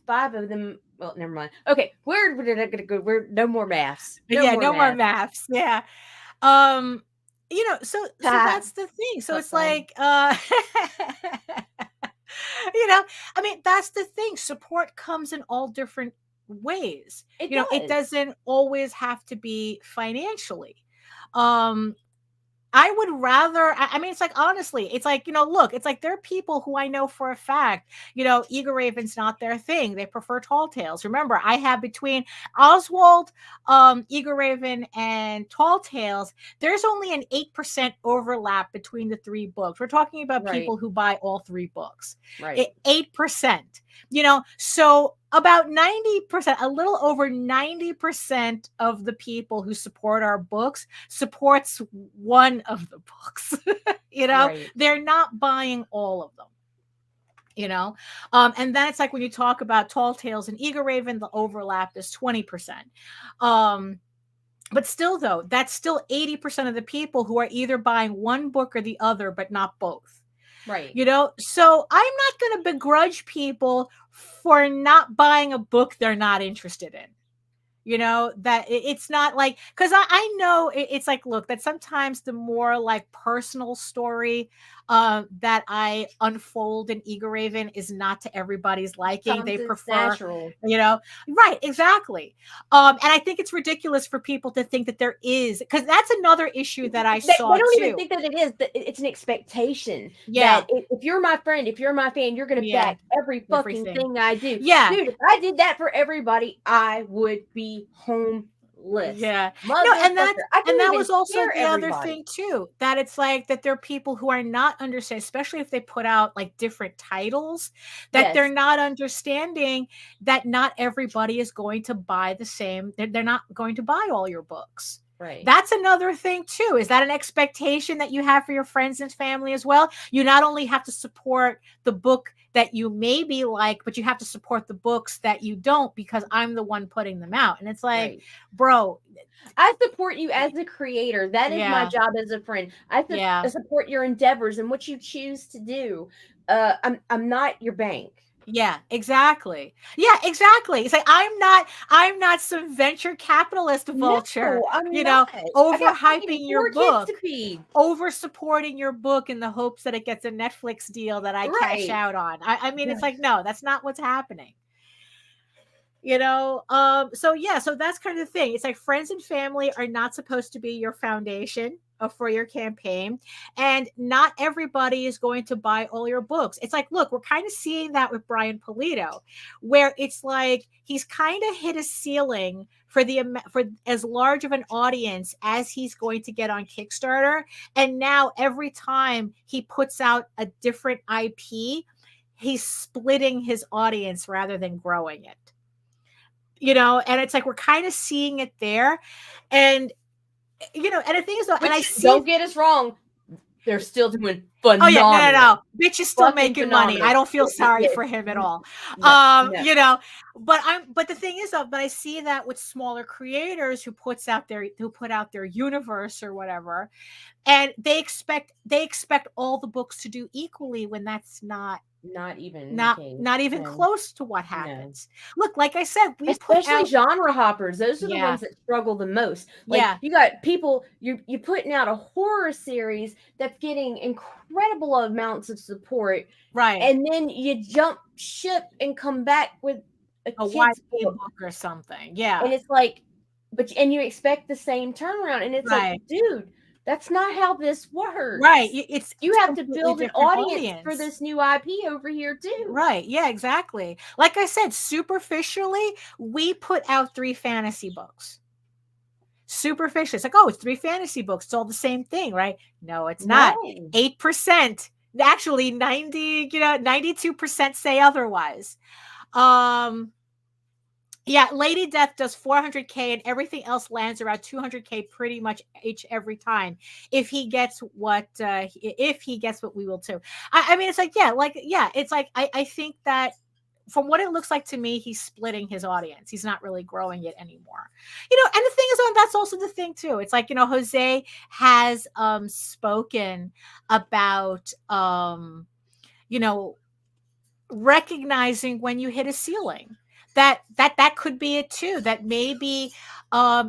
5 of them. Well, never mind. Okay, where did I gonna go? We're no more maths. Yeah, no more maths. Yeah. Um, so that's the thing. So But it's fun. like I mean, that's the thing. Support comes in all different ways. It doesn't always have to be financially. I would rather, I mean, it's like, honestly, it's like, look, it's like there are people who I know for a fact, Eager Raven's not their thing. They prefer Tall Tales. Remember, I have between Oswald, Eager Raven, and Tall Tales, there's only an 8% overlap between the 3 books. We're talking about people who buy all 3 books. Right. 8%, so about 90%, a little over 90% of the people who support our books supports one of the books. They're not buying all of them. And then it's like when you talk about Tall Tales and Eager Raven, the overlap is 20%. But still, though, that's still 80% of the people who are either buying one book or the other, but not both. Right. So I'm not going to begrudge people for not buying a book they're not interested in. That it's not like, because I know it's like, look, that sometimes the more like personal story that I unfold in Eager Raven is not to everybody's liking. They prefer natural. Right, exactly. And I think it's ridiculous for people to think that there is, because that's another issue that I saw. They don't too. even think that it is. That it's an expectation. Yeah. That if you're my friend, if you're my fan, you're going to back every fucking thing I do. Yeah. Dude, if I did that for everybody, I would be homeless. Yeah. No, and that was also the other thing too, that it's like that there are people who are not understanding, especially if they put out like different titles, that they're not understanding that not everybody is going to buy the same. They're not going to buy all your books. Right. That's another thing too. Is that an expectation that you have for your friends and family as well? You not only have to support the book that you maybe like, but you have to support the books that you don't, because I'm the one putting them out. And it's like, bro, I support you as a creator. That is my job as a friend. I support your endeavors and what you choose to do. I'm not your bank. Yeah, exactly. Yeah, exactly. It's like I'm not some venture capitalist vulture, No, I'm not. overhyping your book, over supporting your book in the hopes that it gets a Netflix deal that I cash out on. I mean, it's like, no, that's not what's happening. So that's kind of the thing. It's like friends and family are not supposed to be your foundation for your campaign, and not everybody is going to buy all your books. It's like, look, we're kind of seeing that with Brian Pulido, where it's like he's kind of hit a ceiling for as large of an audience as he's going to get on Kickstarter, and now every time he puts out a different IP, he's splitting his audience rather than growing it. And it's like we're kind of seeing it there, and and the thing is, though, and I see, don't get us wrong, they're still doing phenomenal. Oh yeah, no. Bitch is still making money. I don't feel sorry for him at all. No. But the thing is, though, but I see that with smaller creators who put out their universe or whatever, and they expect all the books to do equally, when that's not even close to what happens. No. Look, like I said, especially genre hoppers, those are the ones that struggle the most. You got people, you're putting out a horror series that's getting incredible amounts of support, right? And then you jump ship and come back with a YA book or something, and it's like, and you expect the same turnaround, and it's like, dude, that's not how this works. Right. You have to build an audience for this new IP over here too. Right. Yeah, exactly. Like I said, superficially, we put out 3 fantasy books. Superficially. It's like, oh, it's 3 fantasy books. It's all the same thing, right? No, it's not. 8%. Actually, 92% say otherwise. Yeah, Lady Death does 400K, and everything else lands around 200K pretty much every time. If he gets what we will too. I mean, it's like, it's like, I think that from what it looks like to me, he's splitting his audience. He's not really growing it anymore. And the thing is, that's also the thing too. It's like, Jose has spoken about recognizing when you hit a ceiling. That could be it too. That maybe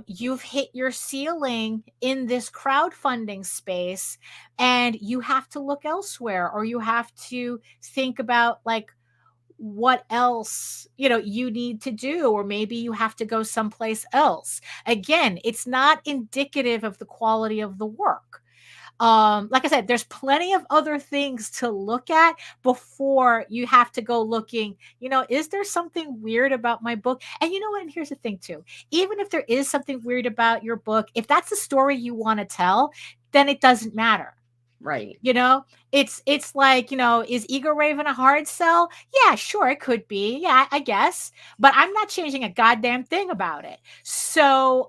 you've hit your ceiling in this crowdfunding space and you have to look elsewhere, or you have to think about like what else you need to do, or maybe you have to go someplace else. Again, it's not indicative of the quality of the work. Like I said, there's plenty of other things to look at before you have to go looking, is there something weird about my book? And you know what? And here's the thing too. Even if there is something weird about your book, if that's the story you want to tell, then it doesn't matter. Right. It's like, is Ego Raven a hard sell? Yeah, sure. It could be. Yeah, I guess, but I'm not changing a goddamn thing about it. So,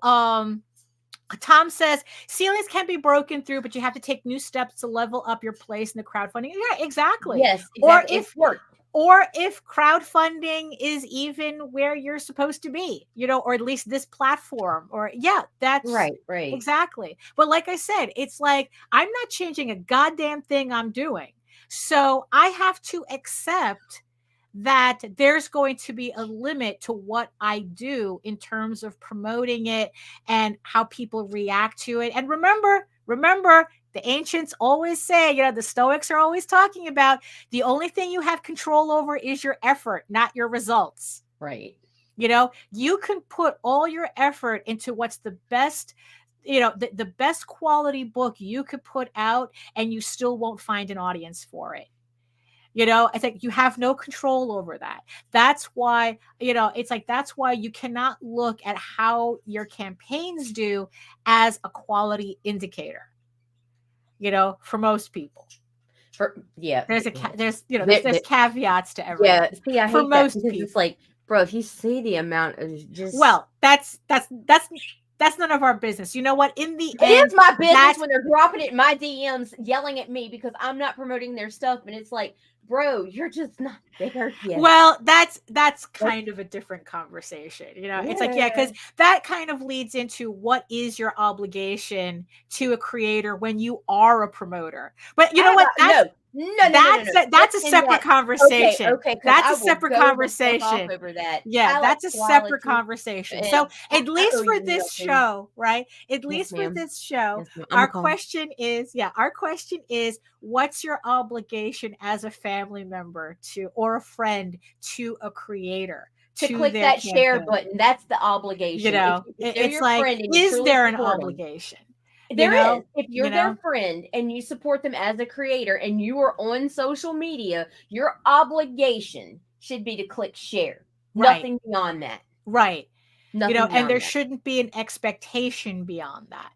Tom says ceilings can be broken through, but you have to take new steps to level up your place in the crowdfunding. Yeah, exactly. Yes. Exactly. Or if crowdfunding is even where you're supposed to be, or at least this platform, or that's right. Exactly. But like I said, it's like, I'm not changing a goddamn thing I'm doing. So I have to accept that there's going to be a limit to what I do in terms of promoting it and how people react to it. And remember, the ancients always say, the Stoics are always talking about the only thing you have control over is your effort, not your results. Right. You can put all your effort into what's the best, the best quality book you could put out, and you still won't find an audience for it. I think you have no control over that. That's why, it's like, that's why you cannot look at how your campaigns do as a quality indicator, for most people. There's caveats to everything. Yeah. See, I hate most people. It's like, bro, if you see the amount of just, well, that's none of our business. You know what? In the end, it is my business when they're dropping it in my DMs, yelling at me because I'm not promoting their stuff, and it's like, bro, you're just not there yet. Well, that's kind of a different conversation. It's like, because that kind of leads into what is your obligation to a creator when you are a promoter. But you know what? That's a separate conversation. Okay, that's a separate conversation. Over that. Yeah, that's a separate conversation. So at least for this show, right? At least for this show, our question is, what's your obligation as a family member or a friend to a creator? To click that share button. That's the obligation. It's like, is there an obligation? There is. If you're their friend and you support them as a creator and you are on social media, your obligation should be to click share. Right. Nothing beyond that. Right. Nothing and there shouldn't be an expectation beyond that.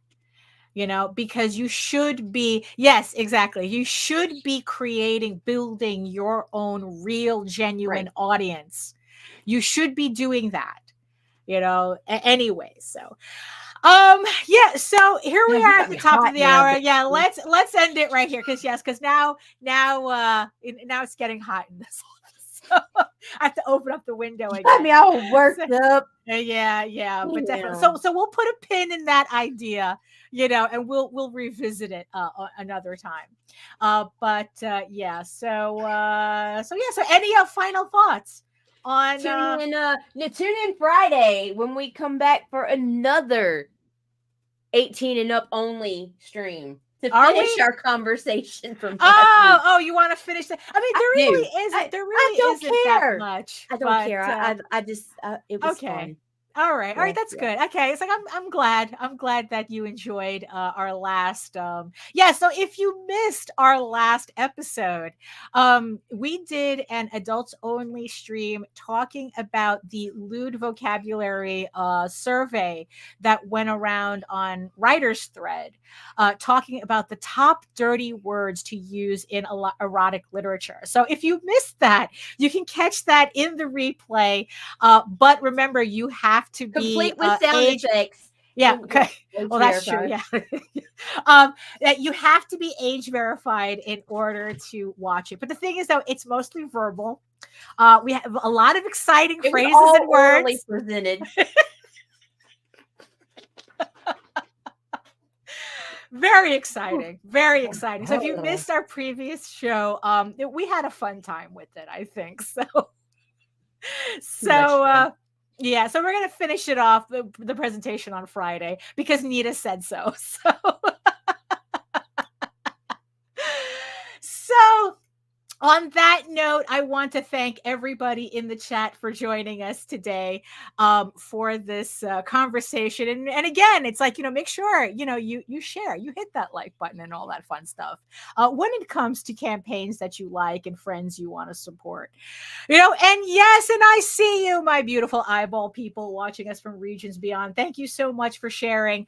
Because you should be, yes, exactly. You should be building your own real, genuine audience. You should be doing that, anyway. So, so here we are at the top of the hour. Yeah, let's end it right here because now it's getting hot in this office. So I have to open up the window again. I mean, all worked up. Yeah, but definitely. So we'll put a pin in that idea, and we'll revisit it another time. So any final thoughts? Tune in Friday when we come back for another 18 and up only stream to finish our conversation from last week. You want to finish that? I mean, there really isn't that much. I don't care. I just it was fun. All right, that's good. Okay, it's like I'm glad that you enjoyed our last. So if you missed our last episode, we did an adults only stream talking about the lewd vocabulary survey that went around on Writer's Thread, talking about the top dirty words to use in erotic literature. So if you missed that, you can catch that in the replay. But remember, you have to be complete with sound effects. Yeah. Okay. Well, that's true. Yeah. That you have to be age verified in order to watch it. But the thing is, though, it's mostly verbal. We have a lot of exciting It was phrases all and orally words. presented. Very exciting. Very exciting. So if you missed our previous show, we had a fun time with it, I think. So yeah, so we're gonna finish it off the presentation on Friday because Nita said so. So on that note, I want to thank everybody in the chat for joining us today for this conversation. And again, it's like, make sure, you share, you hit that like button and all that fun stuff. When it comes to campaigns that you like and friends you want to support, and yes, and I see you, my beautiful eyeball people watching us from regions beyond. Thank you so much for sharing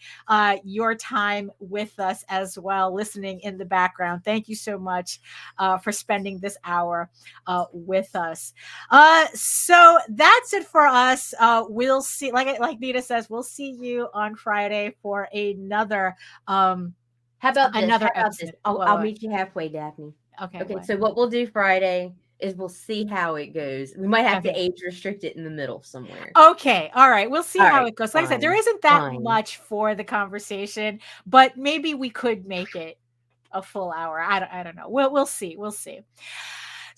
your time with us as well, listening in the background. Thank you so much for spending this hour with us. So that's it for us. We'll see, like Nita says, we'll see you on Friday for another How about this? another How about this? episode. I'll meet you halfway, Daphne. Okay. Okay, so what we'll do Friday is we'll see how it goes. We might have to Okay. age restrict it in the middle somewhere. Okay. All right. We'll see All how right, it goes. Like I said, there fine, isn't that fine. much for the conversation, but maybe we could make it a full hour. I don't know. We'll see. We'll see.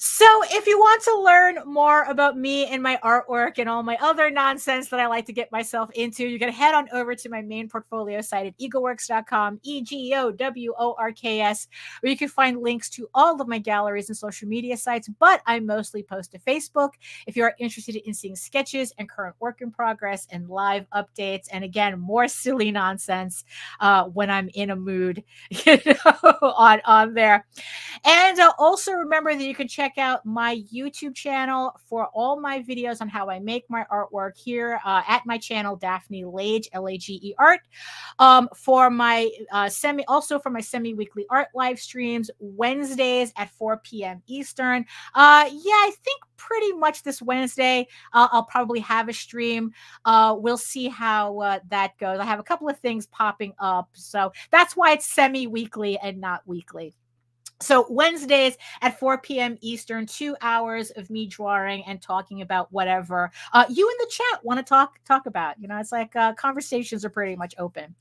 So if you want to learn more about me and my artwork and all my other nonsense that I like to get myself into, you're going to head on over to my main portfolio site at egoworks.com, EGOWORKS, where you can find links to all of my galleries and social media sites, but I mostly post to Facebook if you are interested in seeing sketches and current work in progress and live updates. And again, more silly nonsense when I'm in a mood on there. And also remember that you can check out my YouTube channel for all my videos on how I make my artwork here at my channel, Daphne Lage, Lage Art. For my semi-weekly art live streams, Wednesdays at 4 p.m. Eastern. I think pretty much this Wednesday, I'll probably have a stream. We'll see how that goes. I have a couple of things popping up. So that's why it's semi-weekly and not weekly. So Wednesdays at 4 p.m. Eastern, 2 hours of me drawing and talking about whatever you in the chat want to talk about. It's like conversations are pretty much open.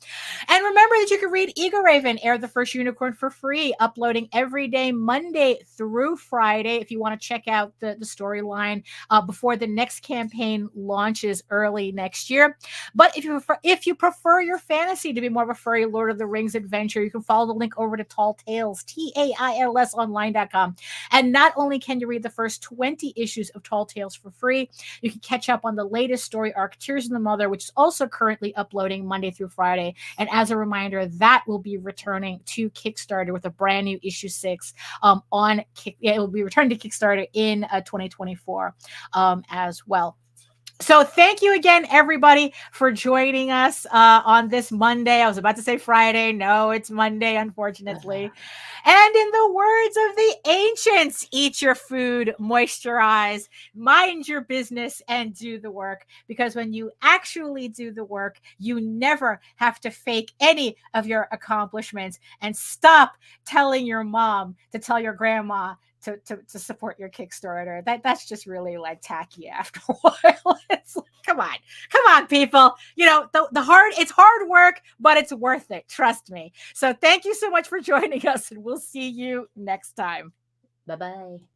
And remember that you can read Ego Raven, Air the First Unicorn, for free, uploading every day, Monday through Friday, if you want to check out the storyline before the next campaign launches early next year. But if you prefer your fantasy to be more of a furry Lord of the Rings adventure, you can follow the link over to Tall Tales, TAILSonline.com. And not only can you read the first 20 issues of Tall Tales for free, you can catch up on the latest story arc, Tears in the Mother, which is also currently uploading Monday through Friday. And as a reminder, that will be returning to Kickstarter with a brand new issue 6 it will be returned to Kickstarter in 2024 as well. So thank you again, everybody, for joining us on this Monday. I was about to say Friday. No, it's Monday, unfortunately. And in the words of the ancients, eat your food, moisturize, mind your business, and do the work. Because when you actually do the work, you never have to fake any of your accomplishments. And stop telling your mom to tell your grandma to support your Kickstarter. That's just really like tacky after a while. It's like, come on, people. It's hard work, but it's worth it. Trust me. So thank you so much for joining us, and we'll see you next time. Bye-bye.